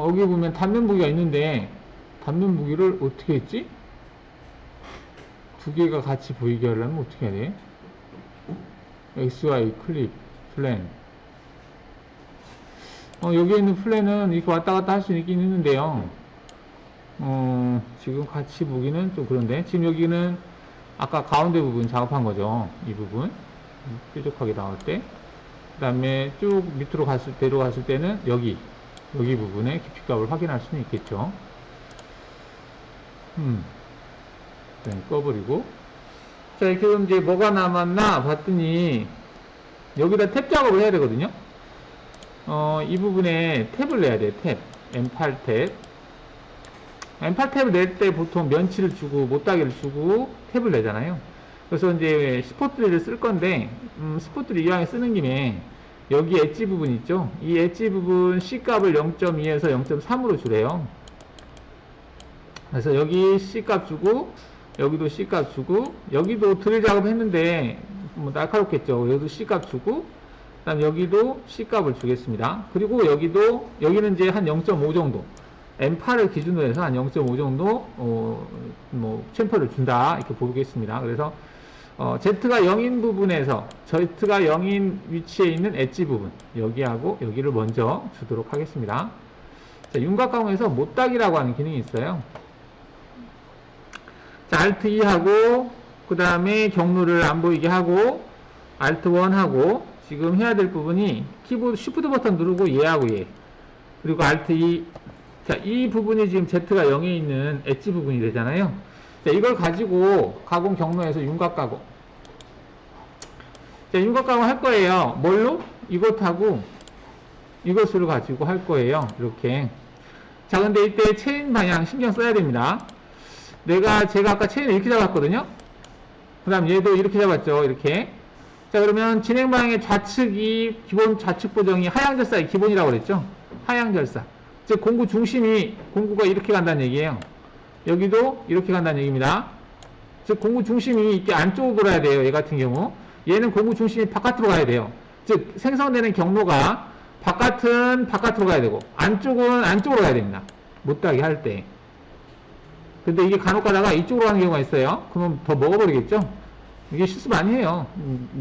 여기 보면 단면 보기가 있는데 단면 보기를 어떻게 했지? 두 개가 같이 보이게 하려면 어떻게 해야 돼? XY 클립 플랜 여기에 있는 플랜은 이렇게 왔다 갔다 할 수 있긴 있는데요. 지금 같이 보기는 좀 그런데, 지금 여기는 아까 가운데 부분 작업한 거죠. 이 부분. 뾰족하게 나올 때. 그 다음에 쭉 밑으로 내려갔을 때는 여기 부분의 깊이값을 확인할 수는 있겠죠. 꺼버리고. 자, 이렇게 그럼 이제 뭐가 남았나 봤더니, 여기다 탭 작업을 해야 되거든요. 이 부분에 탭을 내야 돼요. 탭. M8 탭. M8 탭을 낼 때 보통 면치를 주고, 못따기를 주고, 탭을 내잖아요. 그래서 이제 스포트리를 쓸 건데, 스포트리 이왕에 쓰는 김에, 여기 엣지 부분 있죠? 이 엣지 부분 C값을 0.2에서 0.3으로 주래요. 그래서 여기 C값 주고, 여기도 C값 주고, 여기도 드릴 작업 했는데, 뭐 날카롭겠죠? 여기도 C값 주고, 그 다음 여기도 C값을 주겠습니다. 그리고 여기는 이제 한 0.5 정도. M8을 기준으로 해서 한 0.5 정도, 챔퍼를 준다. 이렇게 보겠습니다. 그래서, Z가 0인 부분에서, Z가 0인 위치에 있는 엣지 부분, 여기하고 여기를 먼저 주도록 하겠습니다. 자, 윤곽강호에서 못따기라고 하는 기능이 있어요. 자, Alt 2 하고, 그 다음에 경로를 안 보이게 하고, Alt 1 하고, 지금 해야 될 부분이 키보드 Shift 버튼 누르고 얘하고 얘. 그리고 Alt 2. 자, 이 부분이 지금 Z가 0에 있는 엣지 부분이 되잖아요. 자, 이걸 가지고 가공 경로에서 윤곽 가공. 자, 윤곽 가공 할 거예요. 뭘로? 이것하고 이것으로 가지고 할 거예요. 이렇게. 자, 근데 이때 체인 방향 신경 써야 됩니다. 제가 아까 체인을 이렇게 잡았거든요. 그 다음 얘도 이렇게 잡았죠. 이렇게. 자, 그러면 진행 방향의 좌측이 기본 좌측 보정이 하향절사의 기본이라고 그랬죠. 하향절사. 즉, 공구가 이렇게 간다는 얘기예요. 여기도 이렇게 간다는 얘기입니다. 즉, 공구 중심이 이렇게 안쪽으로 돌아야 돼요. 얘 같은 경우. 얘는 공구 중심이 바깥으로 가야 돼요. 즉, 생성되는 경로가 바깥은 바깥으로 가야 되고, 안쪽은 안쪽으로 가야 됩니다. 못따기 할 때. 근데 이게 간혹 가다가 이쪽으로 가는 경우가 있어요. 그러면 더 먹어버리겠죠? 이게 실수 많이 해요.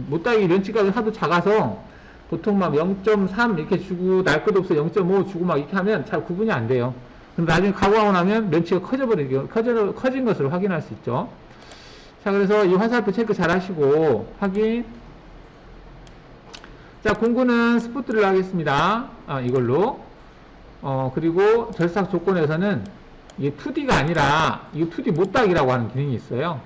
못따기 면치값이 하도 작아서 보통 막 0.3 이렇게 주고 날 것도 없어 0.5 주고 막 이렇게 하면 잘 구분이 안 돼요. 근데 나중에 가공하고 나면 면치가 커진 것으로 확인할 수 있죠. 자, 그래서 이 화살표 체크 잘 하시고, 확인. 자, 공구는 스포트를 하겠습니다. 이걸로. 그리고 절삭 조건에서는 이게 2D가 아니라, 이게 2D 못따기라고 하는 기능이 있어요.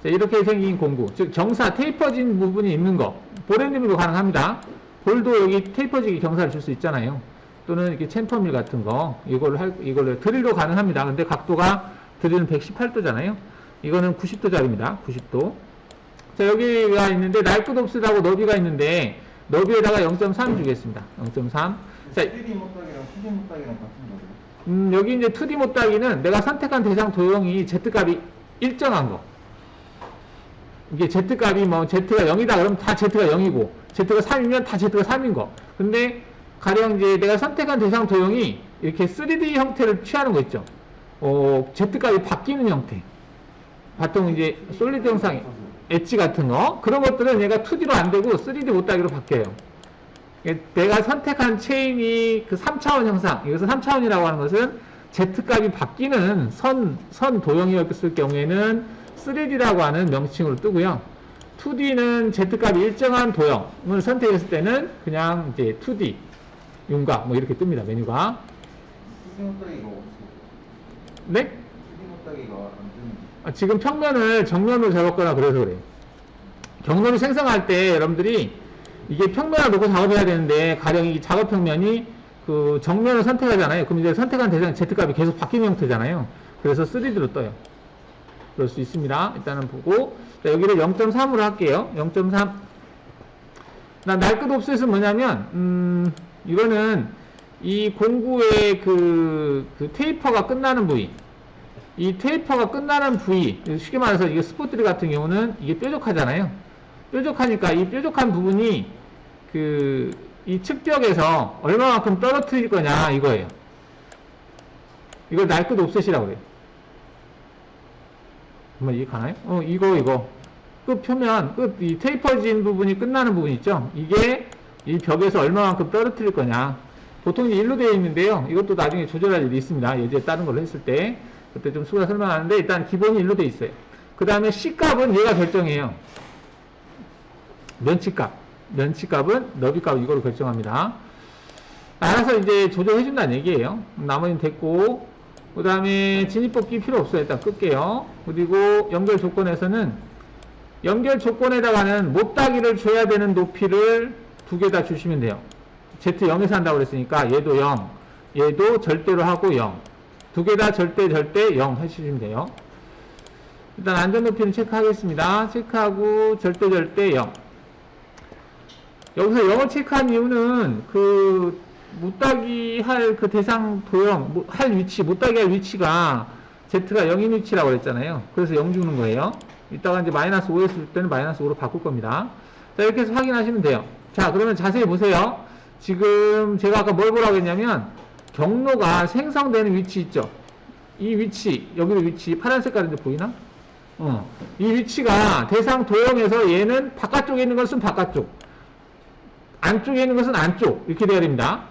자, 이렇게 생긴 공구. 즉, 정사, 테이퍼진 부분이 있는 거. 볼엔드밀도 가능합니다. 볼도 여기 테이퍼지기 경사를 줄 수 있잖아요. 또는 이렇게 챔퍼밀 같은 거. 이걸로 드릴도 가능합니다. 근데 각도가 드릴은 118도잖아요. 이거는 90도짜리입니다. 90도. 자, 여기가 있는데, 날 것 없으라고 너비가 있는데, 너비에다가 0.3 주겠습니다. 0.3. 자, 3D 못따기랑 2D 못따기랑 같은 거예요? 여기 이제 2D 못따기는 내가 선택한 대상 도형이 Z값이 일정한 거. 이게 Z값이 Z가 0이다 그러면 다 Z가 0이고, Z가 3이면 다 Z가 3인 거. 근데, 가령 이제 내가 선택한 대상 도형이 이렇게 3D 형태를 취하는 거 있죠. Z값이 바뀌는 형태. 보통 이제 솔리드 형상, 엣지 같은 거. 그런 것들은 얘가 2D로 안 되고 3D 못따기로 바뀌어요. 내가 선택한 체인이 그 3차원 형상, 여기서 3차원이라고 하는 것은 Z값이 바뀌는 선 도형이었을 경우에는 3D라고 하는 명칭으로 뜨고요. 2D는 Z값이 일정한 도형을 선택했을 때는 그냥 이제 2D, 윤곽, 이렇게 뜹니다, 메뉴가. 2D 못따기가 없어요. 네? 2D 못따기가 안 뜨는. 지금 평면을 정면으로 잡았거나 그래서 그래요. 경로를 생성할 때 여러분들이 이게 평면을 놓고 작업해야 되는데, 가령 이 작업 평면이 그 정면을 선택하잖아요. 그럼 이제 선택한 대상 Z값이 계속 바뀌는 형태잖아요. 그래서 3D로 떠요. 그럴 수 있습니다. 일단은 보고. 자, 여기를 0.3으로 할게요. 0.3. 날 것 없으면 뭐냐면, 이거는 이 공구의 그 테이퍼가 끝나는 부위. 이 테이퍼가 끝나는 부위. 쉽게 말해서 이게 스포트리 같은 경우는 이게 뾰족하잖아요. 뾰족하니까 이 뾰족한 부분이 이 측벽에서 얼마만큼 떨어뜨릴 거냐 이거예요. 이걸 날 것 없으시라고 그래요. 정말 이해 가나요? 이거. 끝 표면, 이 테이퍼진 부분이 끝나는 부분 있죠? 이게 이 벽에서 얼마만큼 떨어뜨릴 거냐. 보통 이제 1로 되어 있는데요. 이것도 나중에 조절할 일이 있습니다. 예제 다른 걸로 했을 때. 그때 좀 수가 설명하는데 일단 기본이 1로 되어 있어요. 그 다음에 C값은 얘가 결정해요. 면치값은 너비값 이걸로 결정합니다. 알아서 이제 조절해준다는 얘기예요. 나머지는 됐고, 그 다음에 진입법기 필요 없어요. 일단 끌게요. 그리고 연결 조건에서는 연결 조건에다가는 못따기를 줘야 되는 높이를 두 개 다 주시면 돼요. Z 0에서 한다고 그랬으니까 얘도 0, 얘도 절대로 하고 0. 두 개 다 절대 0 해주시면 돼요. 일단 안전 높이는 체크하겠습니다. 체크하고 절대 0. 여기서 0을 체크한 이유는 그 못따기 할 그 대상 도형 할 위치, 못따기 할 위치가 Z가 0인 위치라고 그랬잖아요. 그래서 0 주는 거예요. 이따가 이제 마이너스 5 했을 때는 마이너스 5로 바꿀 겁니다. 자, 이렇게 해서 확인하시면 돼요. 자, 그러면 자세히 보세요. 지금 제가 아까 뭘 보라고 했냐면 경로가 생성되는 위치 있죠. 이 위치, 여기도 위치 파란 색깔인데 보이나? 이 위치가 대상 도형에서 얘는 바깥쪽에 있는 것은 바깥쪽, 안쪽에 있는 것은 안쪽 이렇게 돼야 됩니다.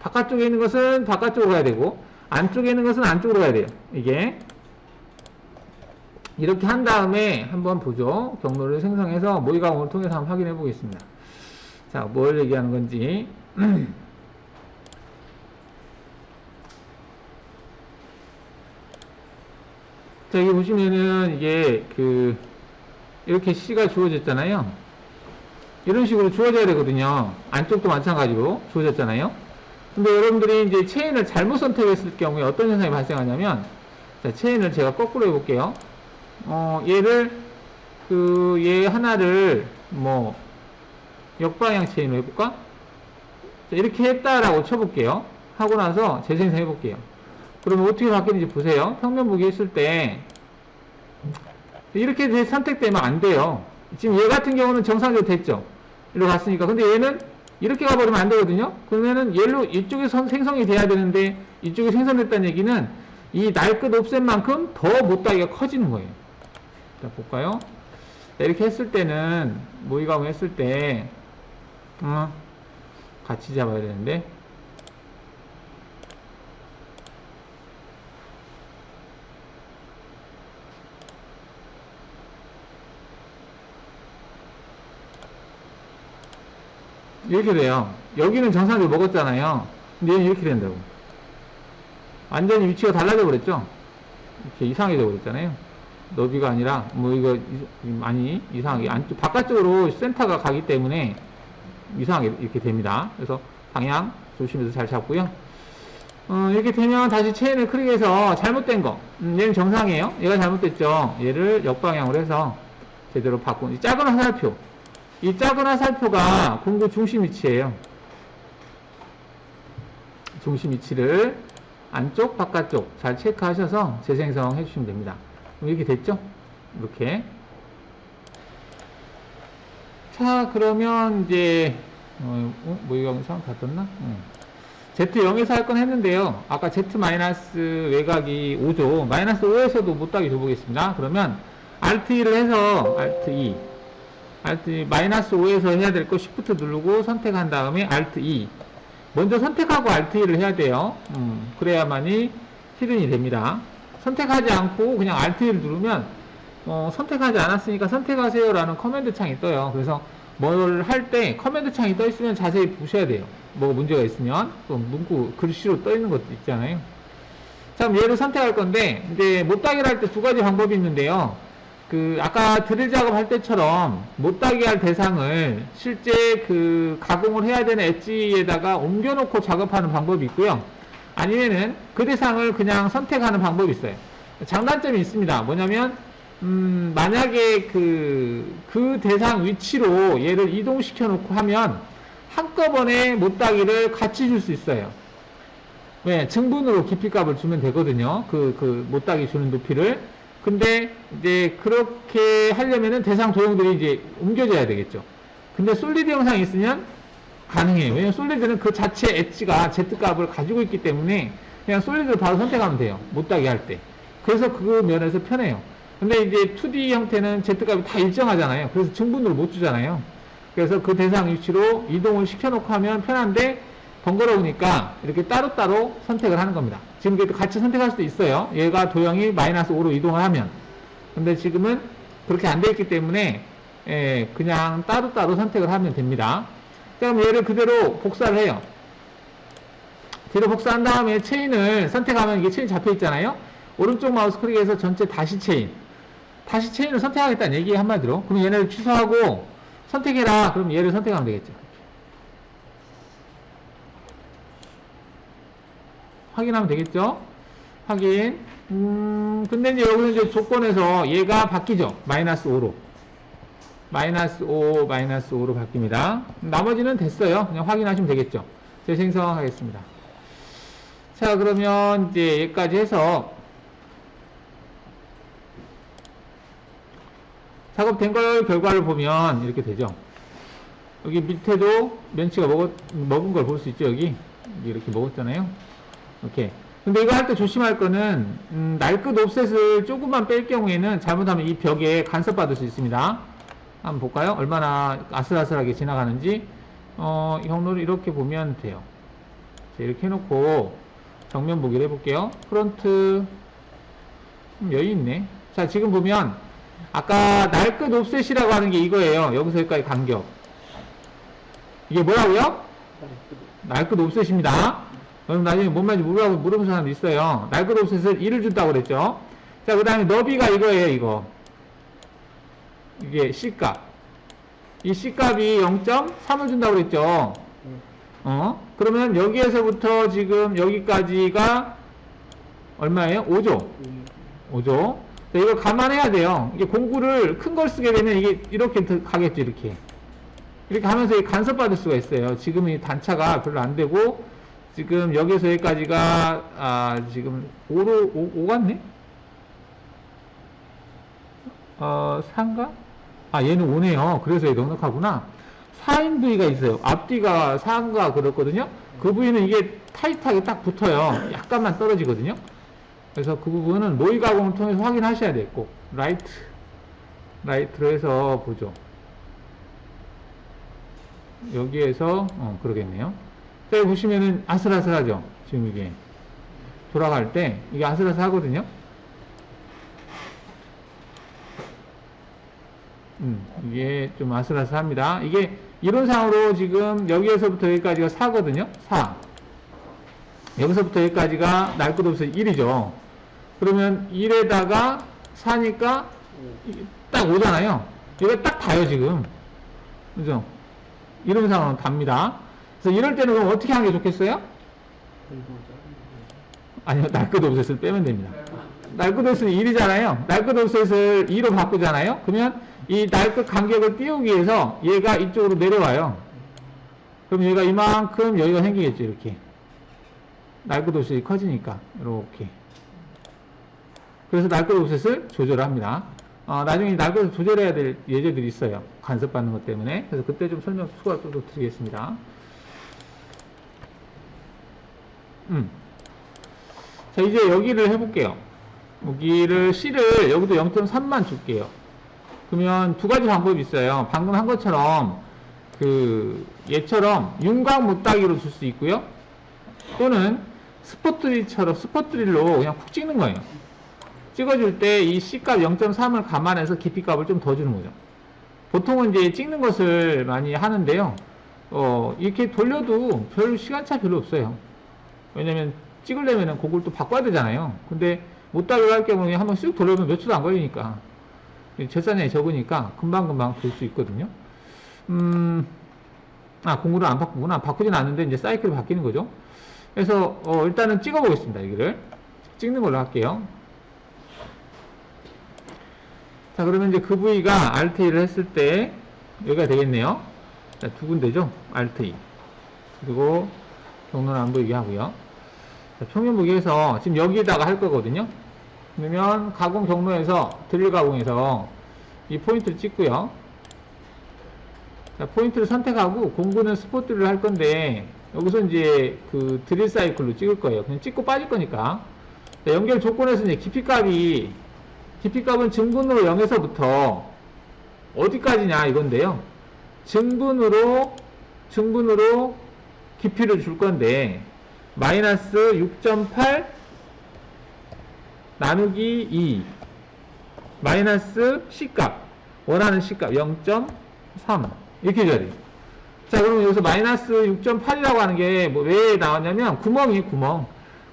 바깥쪽에 있는 것은 바깥쪽으로 가야 되고 안쪽에 있는 것은 안쪽으로 가야 돼요. 이게 이렇게 한 다음에 한번 보죠. 경로를 생성해서 모의감을 통해서 한번 확인해 보겠습니다. 자, 뭘 얘기하는 건지. 자, 여기 보시면은 이게 이렇게 C가 주어졌잖아요. 이런 식으로 주어져야 되거든요. 안쪽도 마찬가지로 주어졌잖아요. 근데 여러분들이 이제 체인을 잘못 선택했을 경우에 어떤 현상이 발생하냐면, 자, 체인을 제가 거꾸로 해볼게요. 얘를, 얘 하나를, 역방향 체인으로 해볼까? 자, 이렇게 했다라고 쳐볼게요. 하고 나서 재생성 해볼게요. 그러면 어떻게 바뀌는지 보세요. 평면 보기 했을 때, 이렇게 선택되면 안 돼요. 지금 얘 같은 경우는 정상적으로 됐죠. 이리로 갔으니까. 근데 얘는 이렇게 가버리면 안 되거든요. 그러면은 얘로 이쪽에서 생성이 돼야 되는데 이쪽에 생성됐다는 얘기는 이 날 끝 옵셋만큼 더 못따기가 커지는 거예요. 자, 볼까요? 자, 이렇게 했을 때는 모의감을 했을 때 같이 잡아야 되는데 이렇게 돼요. 여기는 정상적으로 먹었잖아요. 근데 얘는 이렇게 된다고. 완전히 위치가 달라져 버렸죠? 이렇게 이상해져 버렸잖아요. 너비가 아니라, 이거 많이 이상하게, 안쪽, 바깥쪽으로 센터가 가기 때문에 이상하게 이렇게 됩니다. 그래서 방향 조심해서 잘 잡고요. 이렇게 되면 다시 체인을 크게 해서 잘못된 거. 얘는 정상이에요. 얘가 잘못됐죠. 얘를 역방향으로 해서 제대로 바꾼, 작은 화살표. 이 작은 화살표가 공구 중심 위치예요. 중심 위치를 안쪽, 바깥쪽 잘 체크하셔서 재생성 해주시면 됩니다. 이렇게 됐죠? 이렇게. 자, 그러면 이제 모의감상 다 떴나? Z0에서 할 건 했는데요. 아까 Z- 외곽이 5죠. 마이너스 5에서도 못따기 줘보겠습니다. 그러면 Alt-E를 해서 Alt-E 마이너스 5에서 해야 될 거 Shift 누르고 선택한 다음에 Alt-E. 먼저 선택하고 Alt-E를 해야 돼요. 그래야만이 히든이 됩니다. 선택하지 않고 그냥 Alt-E를 누르면 선택하지 않았으니까 선택하세요 라는 커맨드 창이 떠요. 그래서 뭘 할 때 커맨드 창이 떠 있으면 자세히 보셔야 돼요. 뭐 문제가 있으면 또 문구 글씨로 떠 있는 것도 있잖아요. 자, 그럼 얘를 선택할 건데 이제 못따기를 할 때 두 가지 방법이 있는데요. 아까 드릴 작업할 때처럼 못따기 할 대상을 실제 가공을 해야 되는 엣지에다가 옮겨놓고 작업하는 방법이 있고요. 아니면은 그 대상을 그냥 선택하는 방법이 있어요. 장단점이 있습니다. 뭐냐면, 만약에 그 대상 위치로 얘를 이동시켜 놓고 하면 한꺼번에 못따기를 같이 줄 수 있어요. 왜? 증분으로 깊이값을 주면 되거든요. 못따기 주는 높이를. 근데 이제 그렇게 하려면은 대상 도형들이 이제 옮겨져야 되겠죠. 근데 솔리드 영상이 있으면 가능해요. 왜냐면 솔리드는 그 자체 엣지가 Z값을 가지고 있기 때문에 그냥 솔리드를 바로 선택하면 돼요. 못따기 할 때. 그래서 그 면에서 편해요. 근데 이제 2D 형태는 Z값이 다 일정하잖아요. 그래서 증분으로 못 주잖아요. 그래서 그 대상 위치로 이동을 시켜놓고 하면 편한데 번거로우니까 이렇게 따로따로 선택을 하는 겁니다. 지금 같이 선택할 수도 있어요. 얘가 도형이 마이너스 5로 이동을 하면. 근데 지금은 그렇게 안 돼 있기 때문에 그냥 따로따로 선택을 하면 됩니다. 자, 그럼 얘를 그대로 복사를 해요. 뒤로 복사한 다음에 체인을 선택하면 이게 체인 잡혀 있잖아요. 오른쪽 마우스 클릭해서 전체 다시 체인. 다시 체인을 선택하겠다는 얘기 한마디로. 그럼 얘네를 취소하고 선택해라. 그럼 얘를 선택하면 되겠죠. 확인하면 되겠죠? 확인. 근데 이제 여기서 이제 조건에서 얘가 바뀌죠. 마이너스 5로. 마이너스 5, 마이너스 5로 바뀝니다. 나머지는 됐어요. 그냥 확인하시면 되겠죠. 재생성하겠습니다. 자, 그러면 이제 여기까지 해서 작업된 걸 결과를 보면 이렇게 되죠. 여기 밑에도 멘치가 먹은 걸 볼 수 있죠. 여기 이렇게 먹었잖아요. 이렇게. 근데 이거 할 때 조심할 거는 날끝 옵셋을 조금만 뺄 경우에는 잘못하면 이 벽에 간섭받을 수 있습니다. 한번 볼까요? 얼마나 아슬아슬하게 지나가는지. 경로를 이렇게 보면 돼요. 자, 이렇게 해놓고 정면 보기를 해볼게요. 프론트 여유 있네. 자, 지금 보면 아까 날끝 옵셋이라고 하는 게 이거예요. 여기서 여기까지 간격. 이게 뭐라고요? 날끝 옵셋입니다. 그럼 나중에 뭔 말인지 물어보는 사람도 있어요. 날끝 옵셋을 1을 준다고 그랬죠. 자, 그 다음에 너비가 이거예요. 이거. 이게 C값. 이 C값이 0.3을 준다고 그랬죠. 그러면 여기에서부터 지금 여기까지가 얼마예요? 5조. 5조. 자, 이걸 감안해야 돼요. 이게 공구를 큰 걸 쓰게 되면 이게 이렇게 가겠죠. 이렇게. 이렇게 하면서 간섭받을 수가 있어요. 지금 이 단차가 별로 안 되고, 지금 여기서 여기까지가, 지금 5 같네? 4인가? 얘는 5네요. 그래서 얘 넉넉하구나. 4인 부위가 있어요. 앞뒤가 4인가 그렇거든요. 그 부위는 이게 타이트하게 딱 붙어요. 약간만 떨어지거든요. 그래서 그 부분은 모의 가공을 통해서 확인하셔야 돼요. 꼭. 라이트로 해서 보죠. 여기에서, 그러겠네요. 자, 여기 보시면은 아슬아슬하죠? 지금 이게. 돌아갈 때, 이게 아슬아슬하거든요? 이게 좀 아슬아슬합니다. 이게 이론상으로 지금 여기에서부터 여기까지가 4거든요? 4. 여기서부터 여기까지가 날 것 없이 1이죠. 그러면 1에다가 4니까 딱 5잖아요. 이거 딱 다요, 지금. 그죠? 이론상으로는 답니다. 그래서 이럴 때는 그럼 어떻게 하는 게 좋겠어요? 아니요, 날 것 없을 빼면 됩니다. 날 것 없을 1이잖아요. 날 것 없을 2로 바꾸잖아요. 그러면 이 날 것 간격을 띄우기 위해서 얘가 이쪽으로 내려와요. 그럼 얘가 이만큼 여기가 생기겠죠, 이렇게. 날 것 없이 커지니까. 이렇게. 그래서 날 것 없을 조절을 합니다. 나중에 날 것을 조절해야 될 예제들이 있어요. 간섭받는 것 때문에. 그래서 그때 좀 설명 추가 또 드리겠습니다. 자, 이제 여기를 해볼게요. 여기를 C를 여기도 0.3만 줄게요. 그러면 두 가지 방법이 있어요. 방금 한 것처럼 얘처럼 윤곽 못따기로 줄 수 있고요. 또는 스포트릴로 그냥 푹 찍는 거예요. 찍어줄 때 이 C값 0.3을 감안해서 깊이값을 좀 더 주는 거죠. 보통은 이제 찍는 것을 많이 하는데요. 이렇게 돌려도 별 시간차 별로 없어요. 왜냐면 찍으려면 그걸 또 바꿔야 되잖아요. 근데 못따기로 할 경우에 한번 쑥 돌려면 몇 초도 안 걸리니까. 재산량이 적으니까 금방금방 될 수 있거든요. 공구를 안 바꾸구나. 바꾸진 않는데 이제 사이클이 바뀌는 거죠. 그래서 일단은 찍어 보겠습니다. 여기를 찍는 걸로 할게요. 자, 그러면 이제 그 부위가 Alt-E를 했을 때 여기가 되겠네요. 자, 두 군데죠. Alt-E. 그리고 경로는 안 보이게 하고요. 자, 평면 보기 해서 지금 여기에다가 할 거거든요. 그러면 가공 경로에서 드릴 가공에서 이 포인트를 찍고요. 자, 포인트를 선택하고 공구는 스포트를 할 건데 여기서 이제 그 드릴 사이클로 찍을 거예요. 그냥 찍고 빠질 거니까. 자, 연결 조건에서 이제 깊이값은 증분으로 0에서부터 어디까지냐 이건데요. 증분으로 깊이를 줄 건데 마이너스 6.8 나누기 2 마이너스 C값 원하는 C값 0.3 이렇게 줘야 돼요. 자, 그러면 여기서 마이너스 6.8이라고 하는 게 뭐 왜 나왔냐면 구멍이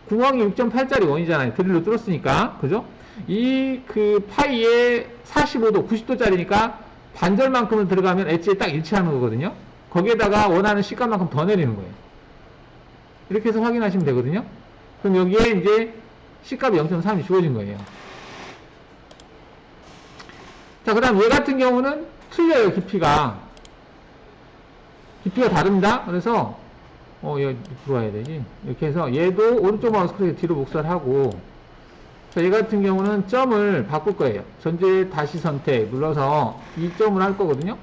6.8짜리 원이잖아요. 드릴로 뚫었으니까. 그죠? 이 그 파이에 45도 90도짜리니까 반절만큼은 들어가면 엣지에 딱 일치하는 거거든요. 거기에다가 원하는 C값만큼 더 내리는 거예요. 이렇게 해서 확인하시면 되거든요. 그럼 여기에 이제 C값이 0.3이 주어진 거예요. 자, 그 다음 얘 같은 경우는 틀려요. 깊이가 다릅니다. 그래서 얘 들어와야 되지. 이렇게 해서 얘도 오른쪽 마우스 클릭 뒤로 복사를 하고, 자, 얘 같은 경우는 점을 바꿀 거예요. 전제 다시 선택 눌러서 이 점을 할 거거든요.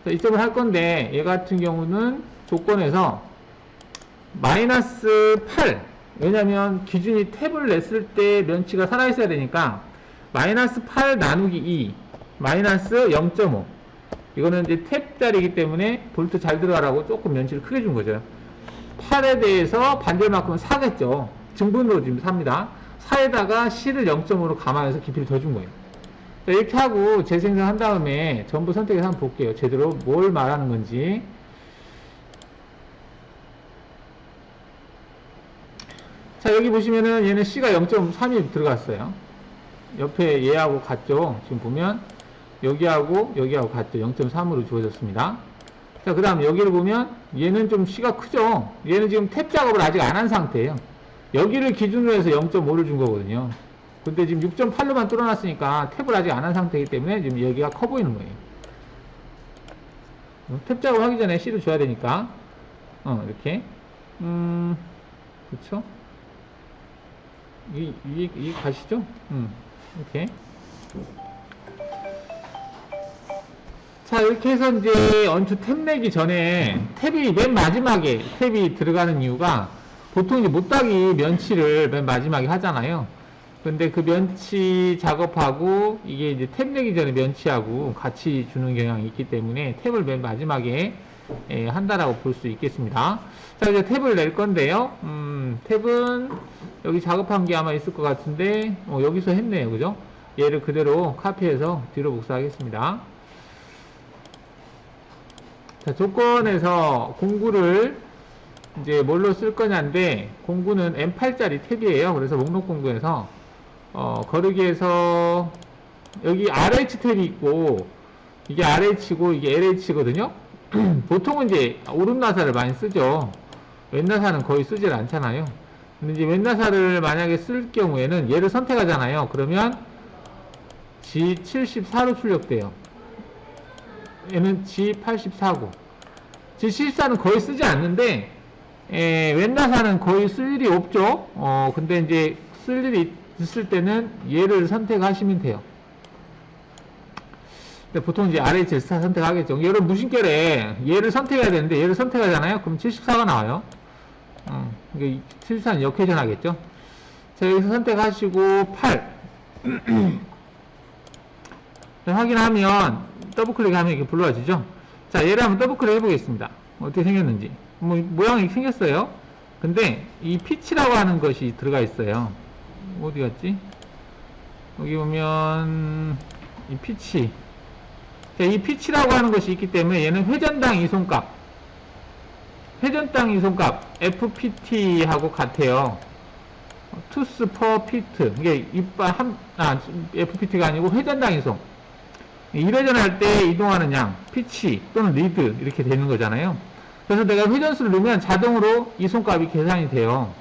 자, 이 점을 할 건데 얘 같은 경우는 조건에서 마이너스 8, 왜냐면 기준이 탭을 냈을 때 면치가 살아있어야 되니까 마이너스 8 나누기 2 마이너스 0.5 이거는 이제 탭짜리이기 때문에 볼트 잘 들어가라고 조금 면치를 크게 준 거죠. 8에 대해서 반절만큼은 4겠죠. 증분으로 지금 삽니다. 4에다가 C를 0.5로 감안해서 깊이를 더 준 거예요. 자, 이렇게 하고 재생성 한 다음에 전부 선택해서 한번 볼게요. 제대로 뭘 말하는 건지. 자, 여기 보시면은 얘는 C가 0.3이 들어갔어요. 옆에 얘하고 같죠. 지금 보면 여기하고 같죠. 0.3으로 주어졌습니다. 자, 그 다음 여기를 보면 얘는 좀 C가 크죠. 얘는 지금 탭 작업을 아직 안 한 상태예요. 여기를 기준으로 해서 0.5를 준 거거든요. 근데 지금 6.8로만 뚫어놨으니까 탭을 아직 안 한 상태이기 때문에 지금 여기가 커 보이는 거예요. 탭 작업하기 전에 C를 줘야 되니까 이렇게 그쵸? 이 가시죠? 이렇게. 자, 이렇게 해서 이제 언투 탭 내기 전에 탭이 맨 마지막에 탭이 들어가는 이유가 보통 이제 못따기 면치를 맨 마지막에 하잖아요. 근데 그 면치 작업하고 이게 이제 탭 내기 전에 면치하고 같이 주는 경향이 있기 때문에 탭을 맨 마지막에 한다라고 볼 수 있겠습니다. 자, 이제 탭을 낼 건데요. 탭은 여기 작업한 게 아마 있을 것 같은데 여기서 했네요. 그죠? 얘를 그대로 카피해서 뒤로 복사하겠습니다. 자, 조건에서 공구를 이제 뭘로 쓸 거냐인데, 공구는 M8짜리 탭이에요. 그래서 목록 공구에서 거르기에서 여기 RH 탭이 있고 이게 RH고 이게 LH거든요. 보통은 이제 오른 나사를 많이 쓰죠. 왼 나사는 거의 쓰질 않잖아요. 근데 이제 왼 나사를 만약에 쓸 경우에는 얘를 선택하잖아요. 그러면 G74로 출력돼요. 얘는 G84고 G74는 거의 쓰지 않는데 왼 나사는 거의 쓸 일이 없죠. 근데 이제 쓸 일이 있을 때는 얘를 선택하시면 돼요. 근데 보통 이제 RH를 선택하겠죠. 얘를 무심결에 얘를 선택해야 되는데 얘를 선택하잖아요. 그럼 74가 나와요. 이게 74는 역회전 하겠죠. 자, 여기서 선택하시고 8 확인하면 더블 클릭하면 이렇게 불러지죠. 자, 얘를 한번 더블 클릭 해보겠습니다. 어떻게 생겼는지. 뭐 모양이 생겼어요. 근데 이 피치라고 하는 것이 들어가 있어요. 어디 갔지? 여기 보면 이 피치. 자, 이 피치라고 하는 것이 있기 때문에 얘는 회전당 이송값 FPT하고 같아요. 투스 퍼 피트. 이게 FPT가 아니고 회전당 이송. 1회전 할 때 이동하는 양, 피치 또는 리드 이렇게 되는 거잖아요. 그래서 내가 회전수를 넣으면 자동으로 이송값이 계산이 돼요.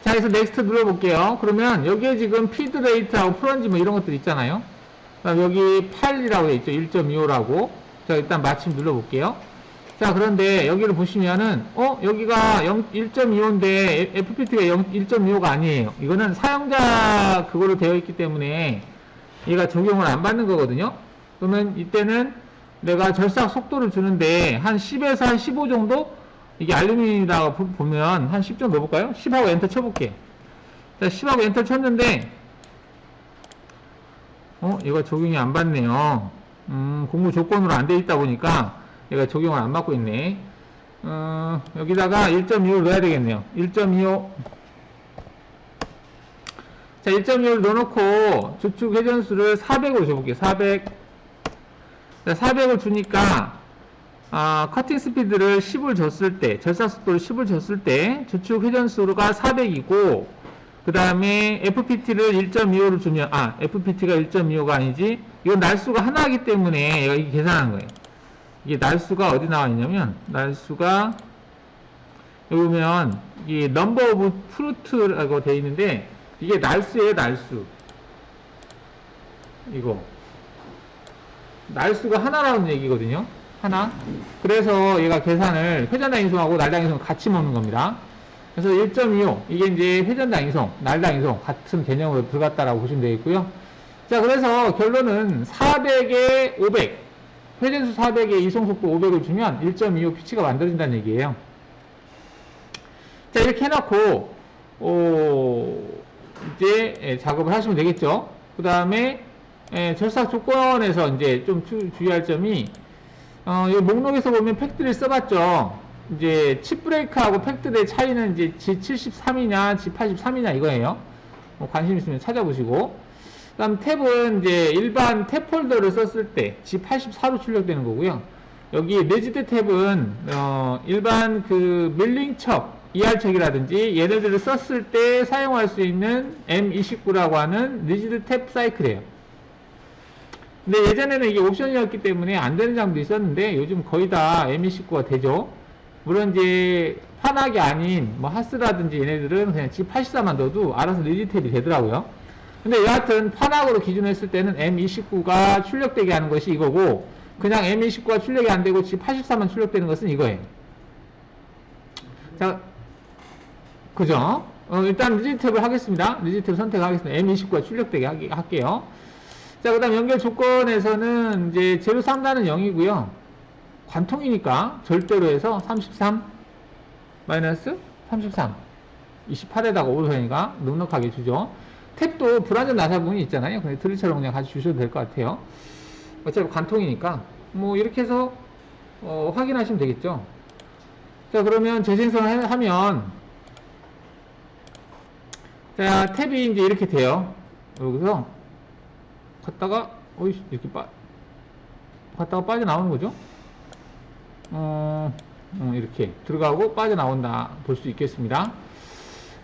자, 그래서 넥스트 눌러볼게요. 그러면 여기에 지금 피드 레이트하고 플런지 뭐 이런 것들 있잖아요. 여기 8이라고 되어 있죠. 1.25라고. 자, 일단 마침 눌러볼게요. 자, 그런데 여기를 보시면은 여기가 1.25인데 FPT가 1.25가 아니에요. 이거는 사용자 그거로 되어 있기 때문에 얘가 적용을 안 받는 거거든요. 그러면 이때는 내가 절삭 속도를 주는데 한 10에서 한 15 정도, 이게 알루미늄이라고 보면 한 10 정도 넣어볼까요? 10하고 엔터 쳐볼게. 자, 10하고 엔터 쳤는데 얘가 적용이 안 받네요. 공부 조건으로 안 돼 있다 보니까 얘가 적용을 안 받고 있네. 여기다가 1.25를 넣어야 되겠네요. 1.25. 자, 1.25를 넣어놓고 주축 회전수를 400으로 줘볼게요. 400. 자, 400을 주니까, 커팅 스피드를 10을 줬을 때, 절삭 속도를 10을 줬을 때, 주축 회전수가 400이고, 그 다음에 FPT를 1.25를 주면, FPT가 1.25가 아니지, 이건 날수가 하나이기 때문에 얘가 이게 계산한 거예요. 이게 날수가 어디 나와 있냐면, 날수가, 여기 보면, 이게 넘버 오브 프루트라고 되어 있는데, 이게 날수예요, 날수. 이거. 날수가 하나라는 얘기거든요. 하나. 그래서 얘가 계산을 회전당 이송하고 날당 이송 같이 먹는 겁니다. 그래서 1.25 이게 이제 회전당 이송, 날당 이송 같은 개념으로 들어갔다라고 보시면 되겠고요. 자, 그래서 결론은 400에 500 회전수 400에 이송속도 500을 주면 1.25 피치가 만들어진다는 얘기예요. 자, 이렇게 해놓고 이제 작업을 하시면 되겠죠. 그 다음에 절삭 조건에서 이제 좀 주의할 점이 이 목록에서 보면 팩트를 써봤죠. 이제 칩 브레이크하고 팩트의 차이는 이제 G73이냐 G83이냐 이거예요. 관심 있으면 찾아보시고. 그 다음 탭은 이제 일반 탭 폴더를 썼을 때 G84로 출력되는 거고요. 여기 리지드 탭은 일반 그 밀링척, ER척이라든지 얘네들을 썼을 때 사용할 수 있는 M29라고 하는 리지드 탭 사이클이에요. 근데 예전에는 이게 옵션이었기 때문에 안 되는 장도 있었는데 요즘 거의 다 M29가 되죠. 물론 이제 판악이 아닌 뭐 하스라든지 얘네들은 그냥 G84만 넣어도 알아서 리지드 탭이 되더라고요. 근데 여하튼 판악으로 기준했을 때는 M29가 출력되게 하는 것이 이거고, 그냥 M29가 출력이 안 되고 G84만 출력되는 것은 이거예요. 자, 그죠? 일단 리지드 탭을 하겠습니다. 리지드 탭 선택하겠습니다. M29가 출력되게 할게요. 자, 그 다음 연결 조건에서는 이제 제로 3단은 0이고요. 관통이니까 절대로 해서 33 마이너스 33 28에다가 5를 하니까 넉넉하게 주죠. 탭도 불완전 나사 부분이 있잖아요. 근데 드릴처럼 그냥 같이 주셔도 될 것 같아요. 어차피 관통이니까 뭐 이렇게 해서 확인하시면 되겠죠. 자, 그러면 재생성을 하면 자, 탭이 이제 이렇게 돼요. 여기서 갔다가 이렇게 갔다가 빠져나오는 거죠. 이렇게 들어가고 빠져나온다 볼 수 있겠습니다.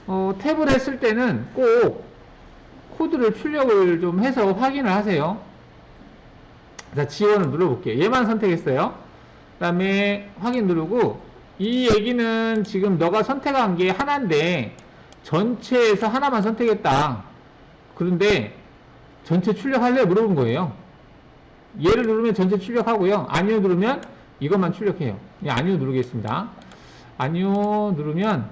탭을 했을 때는 꼭 코드를 출력을 좀 해서 확인을 하세요. 자, 지원을 눌러볼게요. 얘만 선택했어요. 그 다음에 확인 누르고, 이 얘기는 지금 너가 선택한 게 하나인데 전체에서 하나만 선택했다. 그런데 전체 출력할래? 물어본 거예요. 얘를 누르면 전체 출력하고요. 아니요 누르면 이것만 출력해요. 아니요 누르겠습니다. 아니요 누르면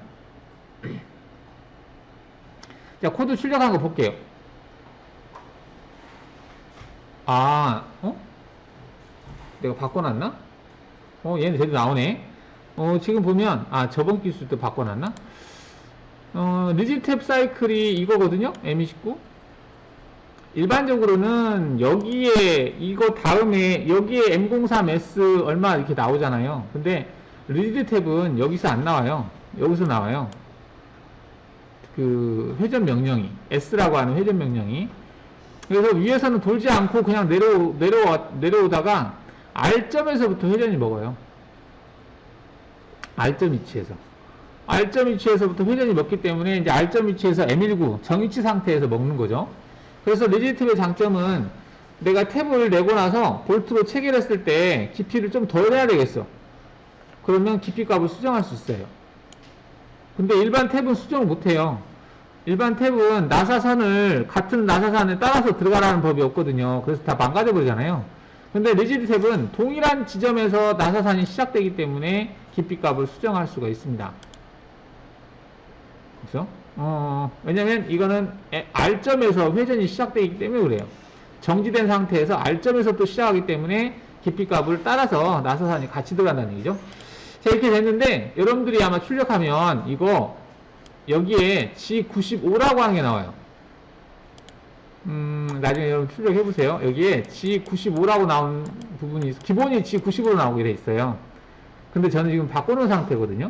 자, 코드 출력한 거 볼게요. 내가 바꿔놨나? 얘는 제대로 나오네. 지금 보면 저번 기술 때 바꿔놨나? 리지드 탭 사이클이 이거거든요. M29. 일반적으로는 여기에 이거 다음에 여기에 M03S 얼마 이렇게 나오잖아요. 근데 리지드 탭은 여기서 안 나와요. 여기서 나와요. 그 회전 명령이 S라고 하는 회전 명령이. 그래서 위에서는 돌지 않고 그냥 내려오다가 R점에서부터 회전이 먹어요. R점 위치에서. R점 위치에서부터 회전이 먹기 때문에 이제 R점 위치에서 M19 정위치 상태에서 먹는 거죠. 그래서 리지드 탭의 장점은 내가 탭을 내고 나서 볼트로 체결했을 때 깊이를 좀 더 내야 되겠어. 그러면 깊이 값을 수정할 수 있어요. 근데 일반 탭은 수정을 못해요. 일반 탭은 나사선을 같은 나사선에 따라서 들어가라는 법이 없거든요. 그래서 다 망가져 버리잖아요. 근데 리지드 탭은 동일한 지점에서 나사선이 시작되기 때문에 깊이 값을 수정할 수가 있습니다. 그렇죠? 왜냐면 이거는 R점에서 회전이 시작되기 때문에 그래요. 정지된 상태에서 R점에서 또 시작하기 때문에 깊이 값을 따라서 나사선이 같이 들어간다는 얘기죠. 자, 이렇게 됐는데 여러분들이 아마 출력하면 이거 여기에 G95라고 하는 게 나와요. 나중에 여러분 출력해 보세요. 여기에 G95라고 나온 부분이 기본이 G95로 나오게 돼 있어요. 근데 저는 지금 바꿔놓은 상태거든요.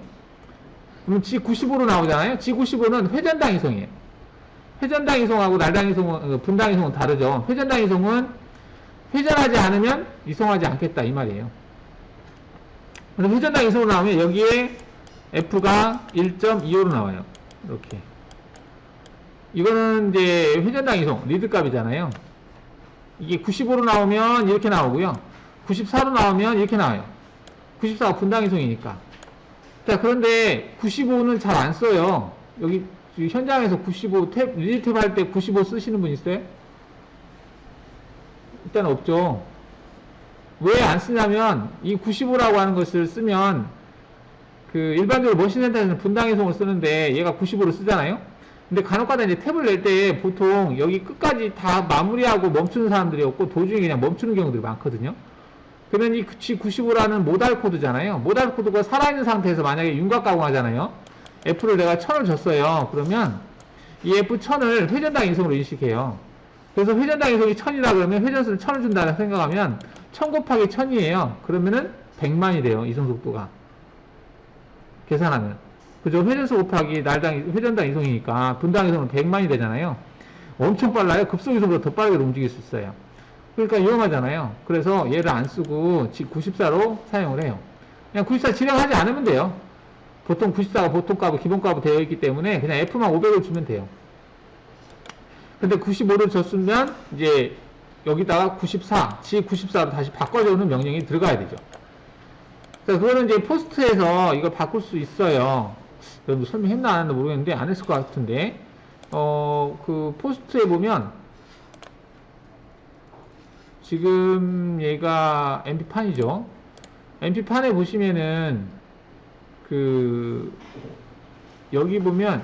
그럼 G95로 나오잖아요. G95는 회전당 이송이에요. 회전당 이송하고 날당 이송은, 분당 이송은 다르죠. 회전당 이송은 회전하지 않으면 이송하지 않겠다 이 말이에요. 그래서 회전당 이송으로 나오면 여기에 F가 1.25로 나와요. 이렇게. 이거는 이제 회전당 이송, 리드 값이잖아요. 이게 95로 나오면 이렇게 나오고요. 94로 나오면 이렇게 나와요. 94가 분당 이송이니까. 자, 그런데 95는 잘 안 써요. 여기 현장에서 95 탭, 리드 탭 할 때 95 쓰시는 분 있어요? 일단 없죠. 왜 안 쓰냐면 이 95라고 하는 것을 쓰면 그 일반적으로 머신센터에서는 분당 이송을 쓰는데 얘가 95를 쓰잖아요. 근데 간혹가다 이제 탭을 낼 때 보통 여기 끝까지 다 마무리하고 멈추는 사람들이 없고 도중에 그냥 멈추는 경우들이 많거든요. 그러면 이 G95라는 모달 코드잖아요. 모달 코드가 살아있는 상태에서 만약에 윤곽 가공하잖아요. F를 내가 1000을 줬어요. 그러면 이 F1000을 회전당 이송으로 인식해요. 그래서 회전당 이송이 1000이라 그러면 회전수를 1000을 준다고 생각하면 1000 곱하기 1000이에요. 그러면은 100만이 돼요. 이송 속도가. 계산하면. 그죠? 회전수 곱하기 회전당 이송이니까 분당 이송은 100만이 되잖아요. 엄청 빨라요. 급속 이송보다 더 빠르게 움직일 수 있어요. 그러니까 위험하잖아요. 그래서 얘를 안 쓰고 G94로 사용을 해요. 그냥 94 실행하지 않으면 돼요. 보통 94가 보통 값, 기본 값으로 되어 있기 때문에 그냥 F만 500을 주면 돼요. 근데 95를 줬으면 이제 여기다가 94, G94로 다시 바꿔주는 명령이 들어가야 되죠. 자, 그거는 이제 포스트에서 이걸 바꿀 수 있어요. 여러분 설명했나 안 했나 모르겠는데 안 했을 것 같은데 그 포스트에 보면 지금 얘가 MP판이죠. MP판에 보시면은 그 여기 보면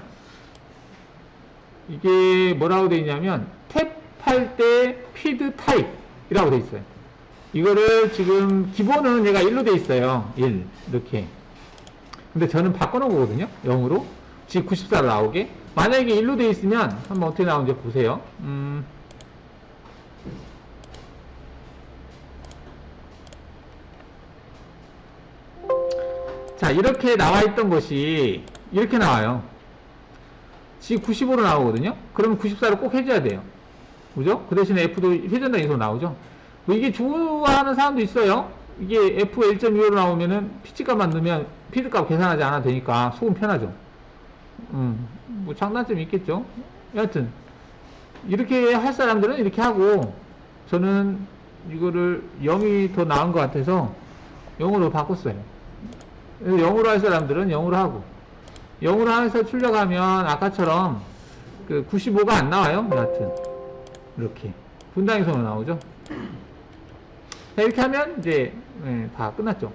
이게 뭐라고 되어 있냐면 탭할 때 피드 타입이라고 되어 있어요. 이거를 지금 기본은 얘가 1로 되어 있어요. 1 이렇게. 근데 저는 바꿔놓은 거거든요. 0으로 G94로 나오게. 만약에 1로 되어 있으면 한번 어떻게 나오는지 보세요. 자, 이렇게 나와 있던 것이 이렇게 나와요. G95로 나오거든요. 그러면 94를 꼭 해줘야 돼요. 그죠? 그 대신에 F도 회전당 이송으로 나오죠. 뭐 이게 좋아하는 사람도 있어요. 이게 F가 1.25로 나오면은 피치값만 넣으면 피드값 계산하지 않아도 되니까 속은 편하죠. 뭐 장단점이 있겠죠. 여하튼 이렇게 할 사람들은 이렇게 하고 저는 이거를 0이 더 나은 것 같아서 0으로 바꿨어요. 0으로 할 사람들은 0으로 하고 0으로 해서 출력하면 아까처럼 그 95가 안 나와요. 여하튼 이렇게 분당이송으로 나오죠. 자, 이렇게 하면 이제 다 끝났죠.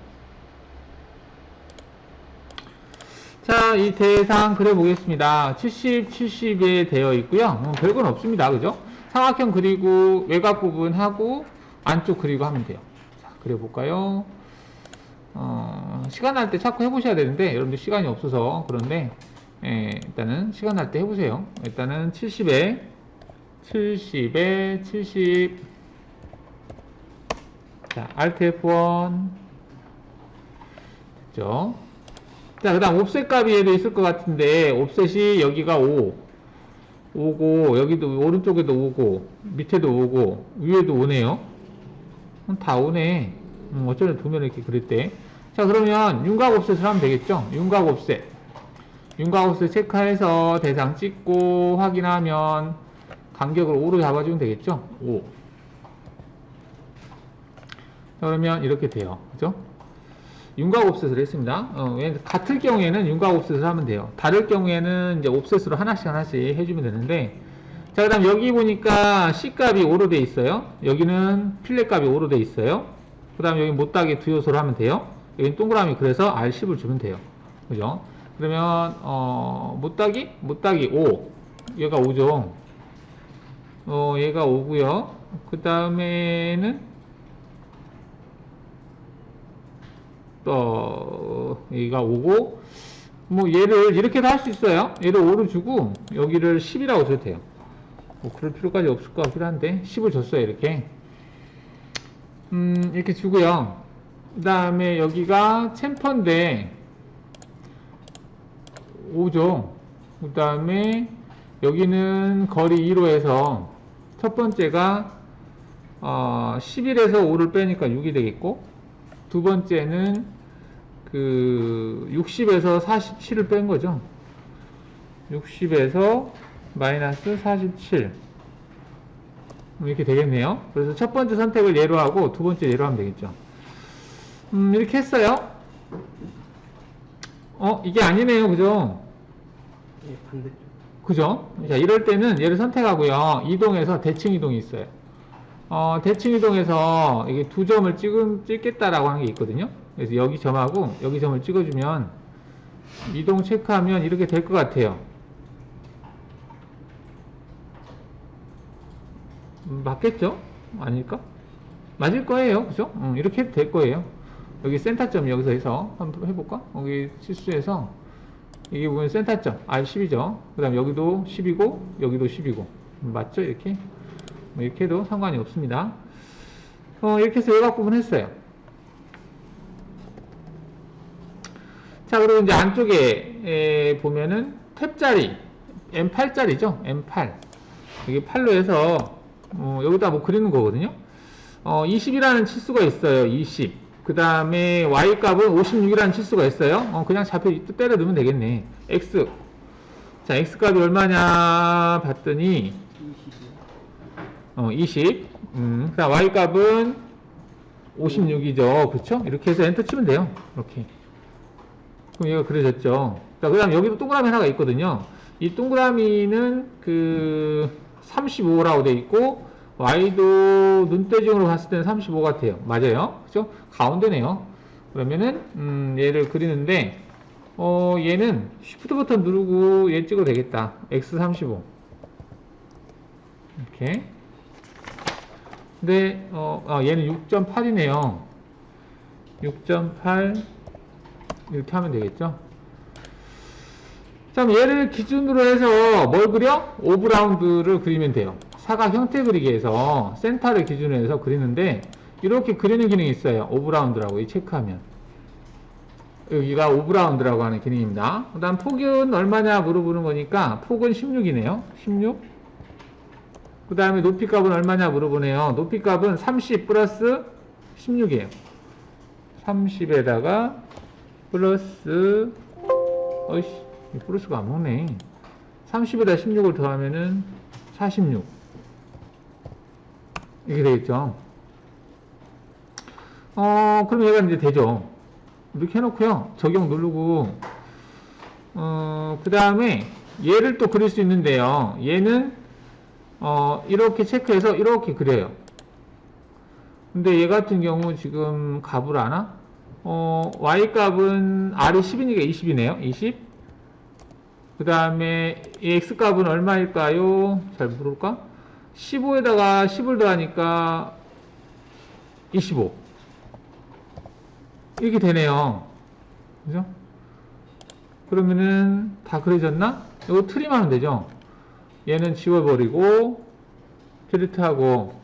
자, 이 대상 그려보겠습니다. 70, 70에 되어 있고요. 별건 없습니다. 그죠? 삼각형 그리고 외곽 부분 하고 안쪽 그리고 하면 돼요. 자, 그려볼까요? 시간 날 때 자꾸 해보셔야 되는데 여러분들 시간이 없어서 그런데 일단은 시간 날 때 해보세요. 일단은 70에 70 자, Alt F1 됐죠? 자, 그 다음 옵셋 값이 얘도 있을 것 같은데 옵셋이 여기가 5고 여기도 오른쪽에도 5고 밑에도 5고 위에도 5네요. 다 5네. 어쩌면 도면을 이렇게 그릴 때. 자, 그러면 윤곽 옵셋을 하면 되겠죠? 윤곽 옵셋 체크해서 대상 찍고 확인하면 간격을 5로 잡아주면 되겠죠? 5. 자, 그러면 이렇게 돼요. 그죠? 윤곽 옵셋을 했습니다. 같을 경우에는 윤곽 옵셋을 하면 돼요. 다를 경우에는 이제 옵셋으로 하나씩 해주면 되는데, 자, 그 다음 여기 보니까 C 값이 5로 돼 있어요. 여기는 필렛 값이 5로 돼 있어요. 그 다음 여기 못따기 두 요소로 하면 돼요. 여기는 동그라미 그래서 R10을 주면 돼요. 그죠? 그러면, 못따기 5. 얘가 5죠. 얘가 5고요. 그 다음에는 얘가 5고, 뭐 얘를 이렇게도 할 수 있어요. 얘를 5로 주고 여기를 10이라고 줘도 돼요. 뭐 그럴 필요까지 없을 것 같긴 한데 10을 줬어요. 이렇게 이렇게 주고요. 그 다음에 여기가 챔퍼인데 5죠. 그 다음에 여기는 거리 2로 해서 첫 번째가 11에서 5를 빼니까 6이 되겠고, 두 번째는 그 60에서 47을 뺀 거죠. 60에서 마이너스 47 이렇게 되겠네요. 그래서 첫 번째 선택을 예로 하고 두 번째 예로 하면 되겠죠. 이렇게 했어요. 이게 아니네요. 그죠? 예, 반대쪽. 그죠? 자, 이럴 때는 얘를 선택하고요. 이동해서 대칭 이동이 있어요. 대칭 이동해서 이게 두 점을 찍겠다라고 하는 게 있거든요. 그래서 여기 점하고 여기 점을 찍어주면 이동 체크하면 이렇게 될 것 같아요. 맞겠죠? 아닐까? 맞을 거예요. 그죠? 이렇게 해도 될 거예요. 여기 센터점 여기서 해서 한번 해볼까? 여기 실수해서 이게 보면 센터점 R10이죠. 그 다음 여기도 10이고 여기도 10이고 맞죠? 이렇게 뭐 이렇게 해도 상관이 없습니다. 이렇게 해서 외곽 부분 했어요. 자, 그리고 이제 안쪽에 보면은 탭자리 M8짜리죠. M8 여기 8로 해서 여기다 뭐 그리는 거거든요. 20이라는 치수가 있어요. 20. 그 다음에 y 값은 56이라는 치수가 있어요. 그냥 좌표 때려 넣으면 되겠네. x. 자, x 값이 얼마냐 봤더니 20. 그 다음 y 값은 56이죠. 그렇죠? 이렇게 해서 엔터 치면 돼요. 이렇게. 그럼 얘가 그려졌죠. 자, 그 다음 여기도 동그라미 하나가 있거든요. 이 동그라미는 그 35라고 돼 있고 y도 눈대중으로 봤을 때는 35 같아요. 맞아요. 그죠? 가운데네요. 그러면은 얘를 그리는데 얘는 Shift 버튼 누르고 얘 찍어도 되겠다. X35 이렇게. 근데 얘는 6.8이네요. 6.8 이렇게 하면 되겠죠. 자, 얘를 기준으로 해서 뭘 그려? 오브라운드를 그리면 돼요. 사각 형태 그리기에서 센터를 기준으로 해서 그리는데 이렇게 그리는 기능이 있어요. 오브라운드라고 체크하면 여기가 오브라운드라고 하는 기능입니다. 그 다음 폭은 얼마냐 물어보는 거니까 폭은 16이네요. 16. 그 다음에 높이 값은 얼마냐 물어보네요. 높이 값은 30 플러스 16이에요. 30에다가 플러스 어이씨 플러스가 안 먹네. 30에다 16을 더하면은 46 이렇게 되겠죠. 그럼 얘가 이제 되죠. 이렇게 해놓고요. 적용 누르고 그 다음에 얘를 또 그릴 수 있는데요. 얘는 이렇게 체크해서 이렇게 그려요. 근데 얘 같은 경우 지금 값을 아나? y 값은 r이 10이니까 20이네요. 20. 그 다음에 이 x 값은 얼마일까요? 잘 모를까? 15에다가 10을 더하니까 25 이렇게 되네요. 그죠? 그러면은 다 그려졌나? 이거 트림하면 되죠. 얘는 지워버리고 필트하고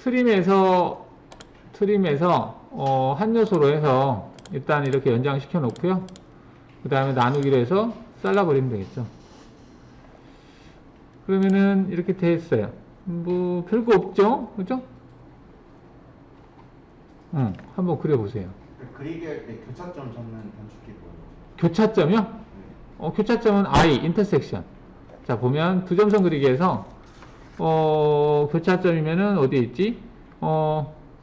트림에서 한 요소로 해서 일단 이렇게 연장시켜 놓고요. 그 다음에 나누기로 해서 잘라버리면 되겠죠. 그러면은 이렇게 됐어요. 뭐 별거 없죠? 그죠? 한번 그려보세요. 그리기 할 때 교차점 잡는 단축키 뭐예요? 교차점이요? 네. 교차점은 I, 인터섹션. 자, 보면 두 점선 그리기에서 교차점이면은 어디에 있지?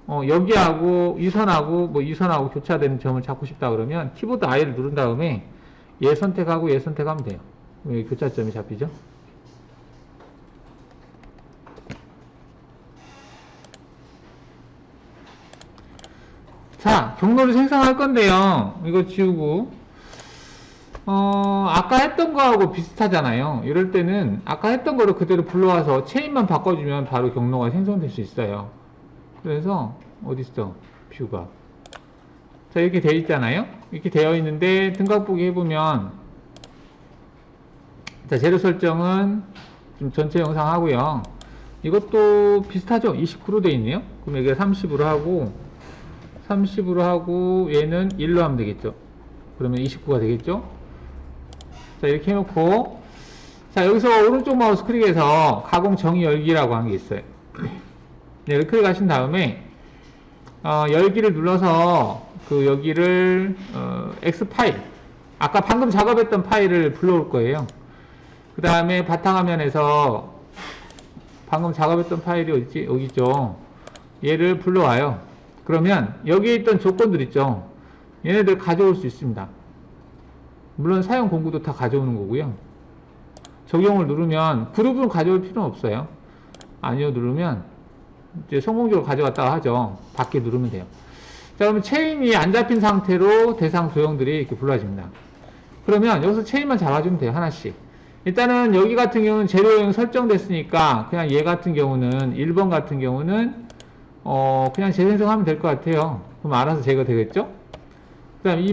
여기하고 이 선하고 이 선하고 교차되는 점을 잡고 싶다 그러면 키보드 I를 누른 다음에 얘 선택하고 얘 선택하면 돼요. 여기 교차점이 잡히죠? 자, 경로를 생성할 건데요. 이거 지우고 아까 했던 거하고 비슷하잖아요. 이럴 때는 아까 했던 거를 그대로 불러와서 체인만 바꿔주면 바로 경로가 생성될 수 있어요. 그래서 어딨어? 뷰가. 자, 이렇게 되어 있잖아요. 이렇게 되어 있는데 등각보기 해보면 자, 재료 설정은 좀 전체 영상 하고요. 이것도 비슷하죠? 29로 되어 있네요. 그럼 여기가 30으로 하고 30으로 하고 얘는 1로 하면 되겠죠. 그러면 29가 되겠죠. 자, 이렇게 해놓고, 자, 여기서 오른쪽 마우스 클릭해서 가공 정의 열기라고 하는 게 있어요. 네, 이렇게 클릭하신 다음에 열기를 눌러서 그 여기를 X 파일, 아까 방금 작업했던 파일을 불러올 거예요. 그 다음에 바탕화면에서 방금 작업했던 파일이 어디지? 여기 있죠. 얘를 불러와요. 그러면 여기에 있던 조건들 있죠. 얘네들 가져올 수 있습니다. 물론 사용 공구도 다 가져오는 거고요. 적용을 누르면 그룹은 가져올 필요는 없어요. 아니요 누르면 이제 성공적으로 가져갔다가 하죠. 밖에 누르면 돼요. 자, 그러면 체인이 안 잡힌 상태로 대상 도형들이 이렇게 불러집니다. 그러면 여기서 체인만 잡아주면 돼요. 하나씩. 일단은 여기 같은 경우는 재료형 설정됐으니까 그냥 얘 같은 경우는 1번 같은 경우는 그냥 재생성하면 될 것 같아요. 그럼 알아서 제거되겠죠? 그 다음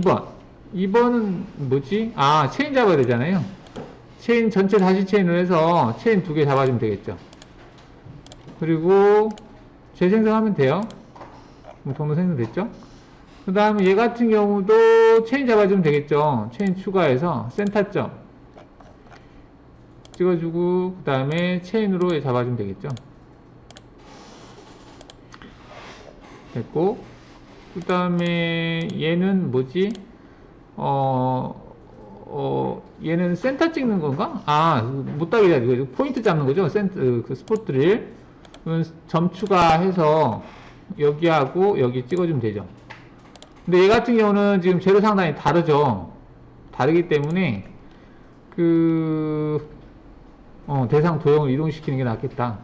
2번은 뭐지? 아, 체인 잡아야 되잖아요. 체인 전체 다시 체인을 해서 체인 2개 잡아주면 되겠죠. 그리고 재생성하면 돼요. 동로 생성됐죠? 그 다음에 얘 같은 경우도 체인 잡아주면 되겠죠. 체인 추가해서 센터점 찍어주고 그 다음에 체인으로 잡아주면 되겠죠. 됐고, 그 다음에 얘는 뭐지? 얘는 센터 찍는 건가? 아, 못 따게 해야지. 포인트 잡는 거죠. 그 스포트 드릴. 점 추가해서 여기하고 여기 찍어주면 되죠. 근데 얘 같은 경우는 지금 재료 상당히 다르죠. 다르기 때문에 대상 도형을 이동시키는 게 낫겠다.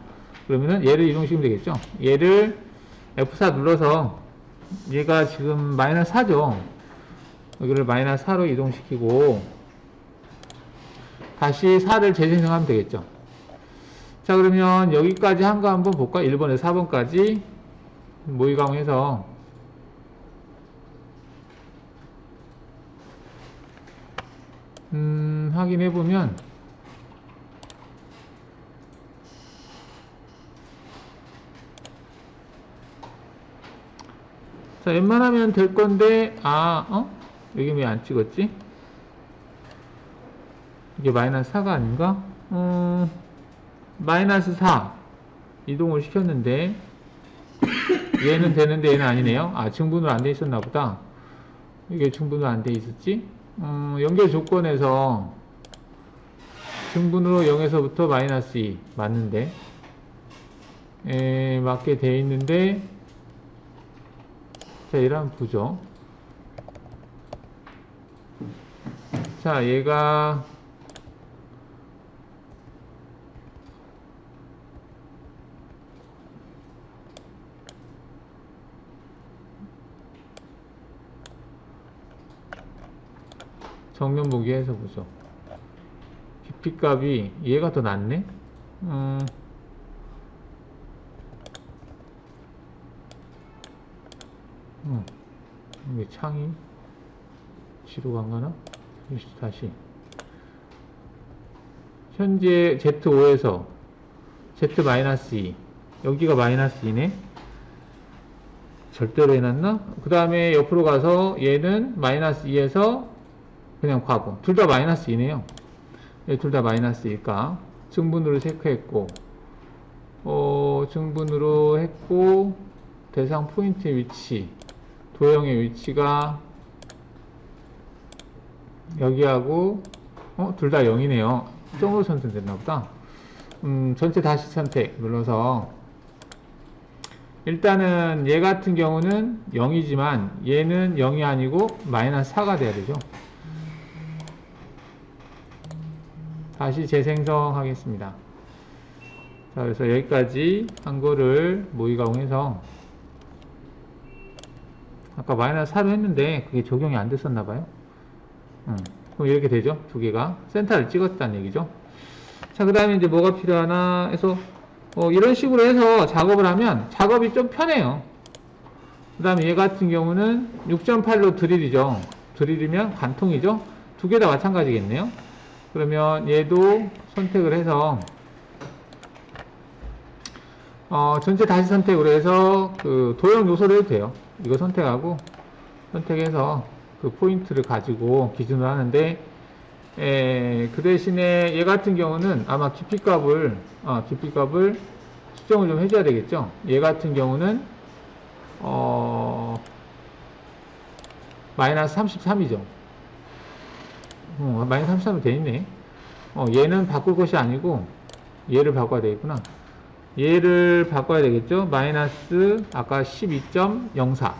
그러면은 얘를 이동시키면 되겠죠. 얘를 F4 눌러서 얘가 지금 마이너스 4죠. 여기를 마이너스 4로 이동시키고 다시 4를 재생성하면 되겠죠. 자, 그러면 여기까지 한 거 한번 볼까? 1번에서 4번까지 모의가공해서 확인해보면 자, 웬만하면 될 건데 여기 왜 안 찍었지? 이게 마이너스 4가 아닌가? 마이너스 4 이동을 시켰는데 얘는 되는데 얘는 아니네요. 아, 증분으로 안 돼 있었나 보다. 이게 증분으로 안 돼 있었지? 연결 조건에서 증분으로 0에서부터 마이너스 2 맞는데 맞게 돼 있는데 자, 이런 부죠. 자, 얘가 정면 보기 해서 보죠. 깊이값이 얘가 더 낫네? 이게 창이 뒤로 간가나? 다시 현재 Z5에서 Z-2 여기가 마이너스 2네. 절대로 해놨나? 그 다음에 옆으로 가서 얘는 마이너스 2에서 그냥 과거. 둘 다 마이너스 2네요. 둘 다 마이너스 2니까 증분으로 체크했고 증분으로 했고 대상 포인트의 위치 도형의 위치가 여기하고 둘 다 0이네요. 점으로 선택됐나 보다. 전체 다시 선택 눌러서 일단은 얘 같은 경우는 0이지만 얘는 0이 아니고 마이너스 4가 돼야 되죠. 다시 재생성하겠습니다. 자, 그래서 여기까지 한 거를 모의가공해서 아까 마이너스 4로 했는데 그게 적용이 안 됐었나봐요. 그럼 이렇게 되죠. 두 개가 센터를 찍었다는 얘기죠. 자, 그 다음에 이제 뭐가 필요하나 해서 이런 식으로 해서 작업을 하면 작업이 좀 편해요. 그 다음에 얘 같은 경우는 6.8로 드릴이죠. 드릴이면 관통이죠. 두 개 다 마찬가지겠네요. 그러면 얘도 선택을 해서 전체 다시 선택으로 해서 그 도형 요소를 해도 돼요. 이거 선택하고 선택해서 그 포인트를 가지고 기준을 하는데 그 대신에 얘 같은 경우는 아마 깊이값을 수정을 좀 해줘야 되겠죠. 얘 같은 경우는 마이너스 33이죠. 마이너스 33이 돼 있네. 얘는 바꿀 것이 아니고 얘를 바꿔야 되겠구나. 얘를 바꿔야 되겠죠. 마이너스 아까 12.04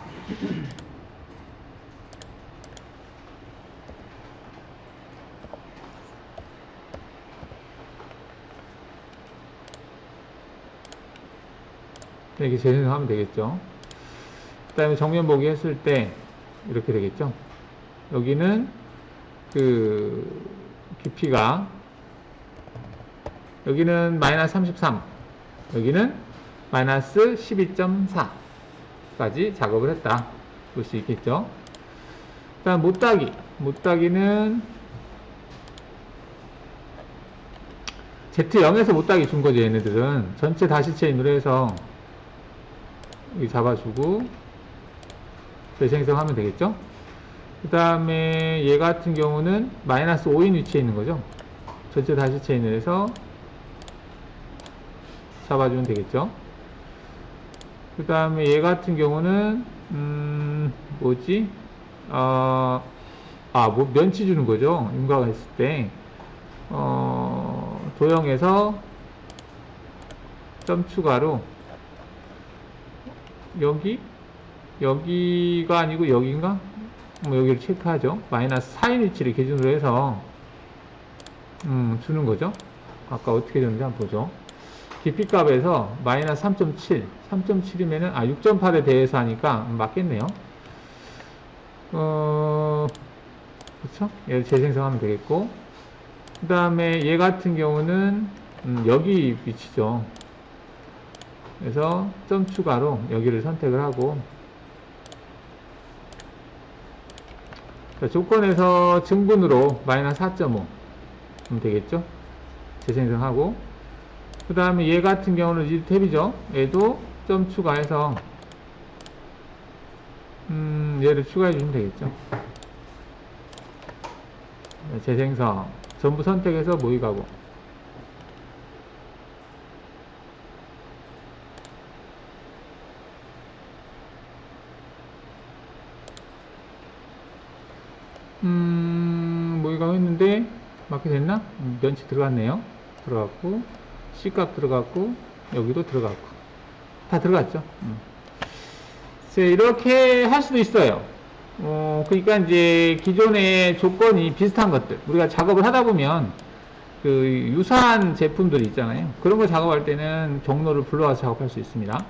이렇게 재생하면 되겠죠. 그 다음에 정면 보기 했을 때 이렇게 되겠죠. 여기는 그 깊이가 여기는 마이너스 33 여기는 마이너스 12.4 까지 작업을 했다 볼 수 있겠죠. 그 다음 못따기는 Z0에서 못따기 준 거죠. 얘네들은 전체 다시 체인으로 해서 여기 잡아주고 재생성하면 되겠죠. 그 다음에 얘 같은 경우는 마이너스 5인 위치에 있는 거죠. 전체 다시 체인을 해서 잡아주면 되겠죠. 그 다음에 얘 같은 경우는 뭐지? 뭐 면치 주는 거죠. 윤곽을 했을 때 도형에서 점 추가로 여기가 아니고 여기인가? 여기를 체크하죠. 마이너스 4인 위치를 기준으로 해서 주는 거죠. 아까 어떻게 줬는지 한번 보죠. 깊이값에서 마이너스 3.7 3.7이면은 6.8에 대해서 하니까 맞겠네요. 그쵸? 얘를 재생성하면 되겠고, 그 다음에 얘 같은 경우는 여기 위치죠. 그래서 점 추가로 여기를 선택을 하고, 자, 조건에서 증분으로 마이너스 4.5 하면 되겠죠. 재생성하고, 그 다음에 얘 같은 경우는 이 탭이죠. 얘도 점 추가해서 얘를 추가해 주면 되겠죠. 재생성 전부 선택해서 모의가고, 모의가고 했는데 맞게 됐나? 면치 들어갔네요. 들어갔고 C값 들어갔고 여기도 들어갔고 다 들어갔죠. 이렇게 할 수도 있어요. 그러니까 이제 기존의 조건이 비슷한 것들 우리가 작업을 하다 보면 그 유사한 제품들이 있잖아요. 그런 거 작업할 때는 경로를 불러와서 작업할 수 있습니다.